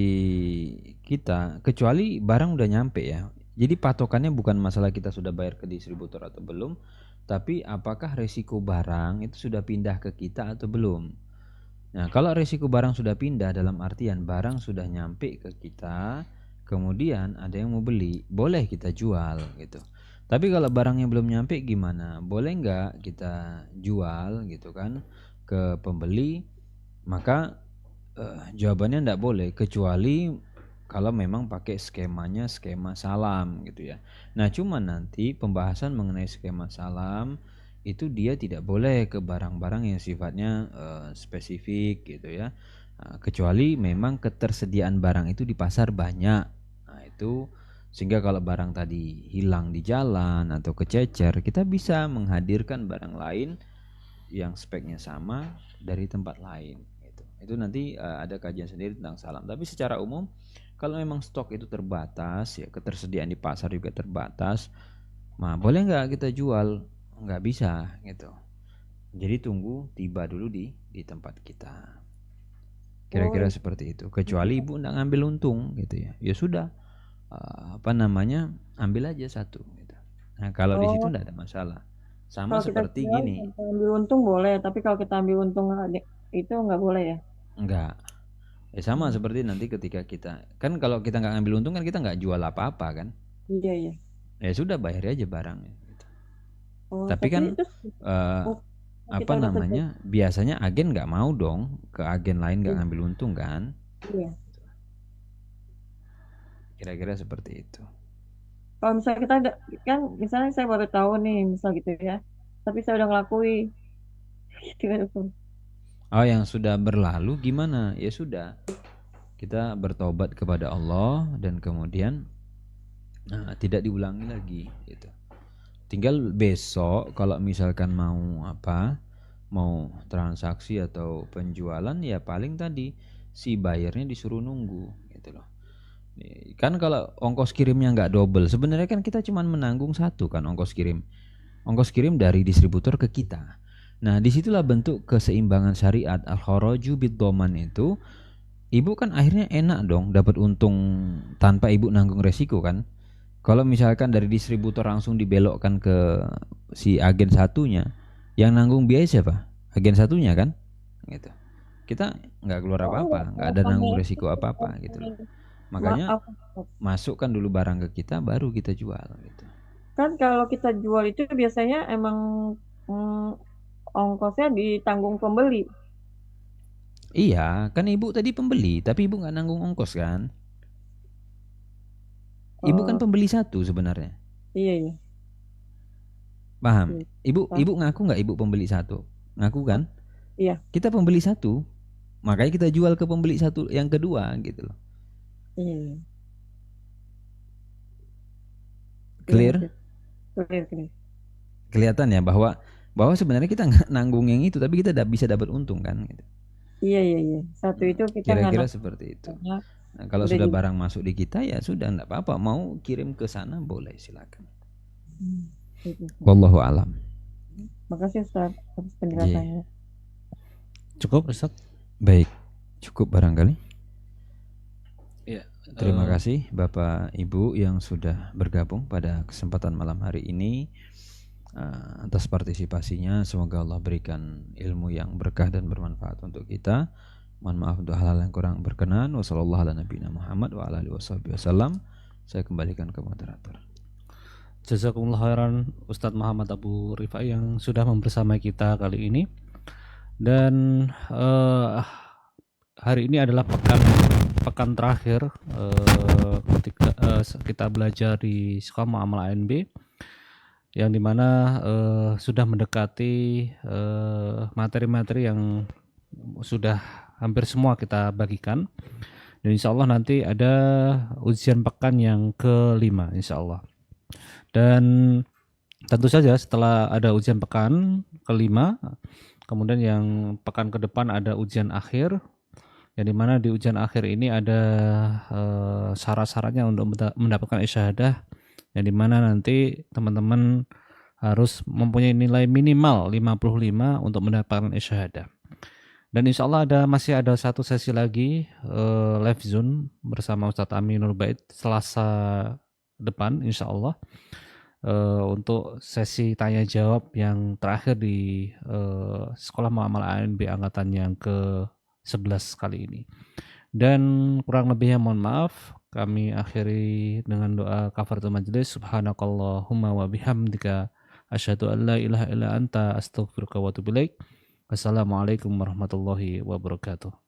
kita kecuali barang udah nyampe ya. Jadi patokannya bukan masalah kita sudah bayar ke distributor atau belum, tapi apakah resiko barang itu sudah pindah ke kita atau belum. Nah, kalau resiko barang sudah pindah dalam artian barang sudah nyampe ke kita, kemudian ada yang mau beli, boleh kita jual gitu. Tapi kalau barangnya belum nyampe gimana? Boleh nggak kita jual gitu kan ke pembeli? Maka jawabannya nggak boleh kecuali kalau memang pakai skemanya skema salam gitu ya. Nah, cuma nanti pembahasan mengenai skema salam itu dia tidak boleh ke barang-barang yang sifatnya spesifik gitu ya. Kecuali memang ketersediaan barang itu di pasar banyak. Nah, itu sehingga kalau barang tadi hilang di jalan atau kececer, kita bisa menghadirkan barang lain yang speknya sama dari tempat lain gitu. Itu nanti ada kajian sendiri tentang salam. Tapi secara umum kalau memang stok itu terbatas ya, ketersediaan di pasar juga terbatas, nah boleh nggak kita jual? Nggak bisa gitu. Jadi tunggu tiba dulu di tempat kita. Kira-kira seperti itu. Kecuali ibu nggak ngambil untung gitu ya. Ya sudah, ambil aja satu. Gitu. Nah kalau di situ nggak ada masalah. Sama Kalau kita seperti jual, gini. kita ambil untung boleh, tapi kalau kita ambil untung itu nggak boleh ya? Enggak. Ya sama seperti nanti ketika kita kan kalau kita nggak ngambil untung kan kita nggak jual apa-apa kan. Iya, iya. Ya sudah bayar aja barangnya. Gitu. Oh, Tapi kan terus oh, kita apa udah namanya biasanya agen nggak mau dong ke agen lain nggak Iya. ngambil untung kan. Iya. Kira-kira seperti itu. Kalau misalnya kita kan misalnya saya baru tahu nih misal gitu ya, tapi saya udah ngelakuin gitu kan Ustaz. Oh yang sudah berlalu gimana? Ya sudah kita bertobat kepada Allah dan kemudian tidak diulangi lagi gitu. Tinggal besok kalau misalkan mau transaksi atau penjualan ya paling tadi si bayarnya disuruh nunggu gitu loh. Kan kalau ongkos kirimnya nggak double, sebenarnya kan kita cuma menanggung satu kan ongkos kirim dari distributor ke kita. Nah disitulah bentuk keseimbangan syariat. Al-kharaju bid-dhaman itu ibu kan akhirnya enak dong dapat untung tanpa ibu nanggung resiko kan. Kalau misalkan dari distributor langsung dibelokkan ke si agen satunya, yang nanggung biaya siapa? Agen satunya kan? Gitu. Kita nggak keluar apa-apa, nggak ada nanggung resiko apa-apa gitu loh. Makanya masukkan dulu barang ke kita, baru kita jual gitu. Kan kalau kita jual itu biasanya emang ongkosnya ditanggung pembeli. Iya, kan ibu tadi pembeli, tapi ibu nggak nanggung ongkos kan? Ibu kan pembeli satu sebenarnya. Iya, iya. Paham? Iya. Ibu ngaku nggak ibu pembeli satu? Ngaku kan? Iya. Kita pembeli satu, makanya kita jual ke pembeli satu yang kedua gitu loh. Iya. Clear? Clear. Kelihatan ya bahwa sebenarnya kita nggak nanggung yang itu, tapi kita bisa dapat untung kan? Gitu. Iya. Satu itu kita kira-kira seperti itu. Nah, kalau sudah barang masuk di kita ya sudah enggak apa-apa, mau kirim ke sana boleh silakan. Wallahu alam. Makasih Ustaz atas penjelasannya. Cukup Ustaz? Baik, cukup barangkali. Ya, terima kasih Bapak Ibu yang sudah bergabung pada kesempatan malam hari ini. Atas partisipasinya, semoga Allah berikan ilmu yang berkah dan bermanfaat untuk kita. Mohon maaf untuk hal-hal yang kurang berkenan. Wassalamualaikum. Saya kembalikan ke moderator. Jazakumullah khairan Ustadz Muhammad Abu Rifai yang sudah membersamai kita kali ini. Dan hari ini adalah pekan terakhir ketika kita belajar di Sekolah Muamalah ANB, yang dimana sudah mendekati materi-materi yang sudah hampir semua kita bagikan, dan insya Allah nanti ada ujian pekan yang kelima insya Allah. Dan tentu saja setelah ada ujian pekan kelima, kemudian yang pekan ke depan ada ujian akhir, yang dimana di ujian akhir ini ada syarat-syaratnya untuk mendapatkan isyahadah, yang dimana nanti teman-teman harus mempunyai nilai minimal 55 untuk mendapatkan isyahadah. Dan insya Allah masih ada satu sesi lagi live Zoom bersama Ustadz Aminur Bait Selasa depan insya Allah, untuk sesi tanya jawab yang terakhir di Sekolah Muamalah ANB angkatan yang ke-11 kali ini. Dan kurang lebihnya mohon maaf, kami akhiri dengan doa kafaratul majlis. Subhanakallahumma wa bihamdika asyhadu an la ilaha illa anta astaghfiruka wa atubu ilaik. Wassalamualaikum warahmatullahi wabarakatuh.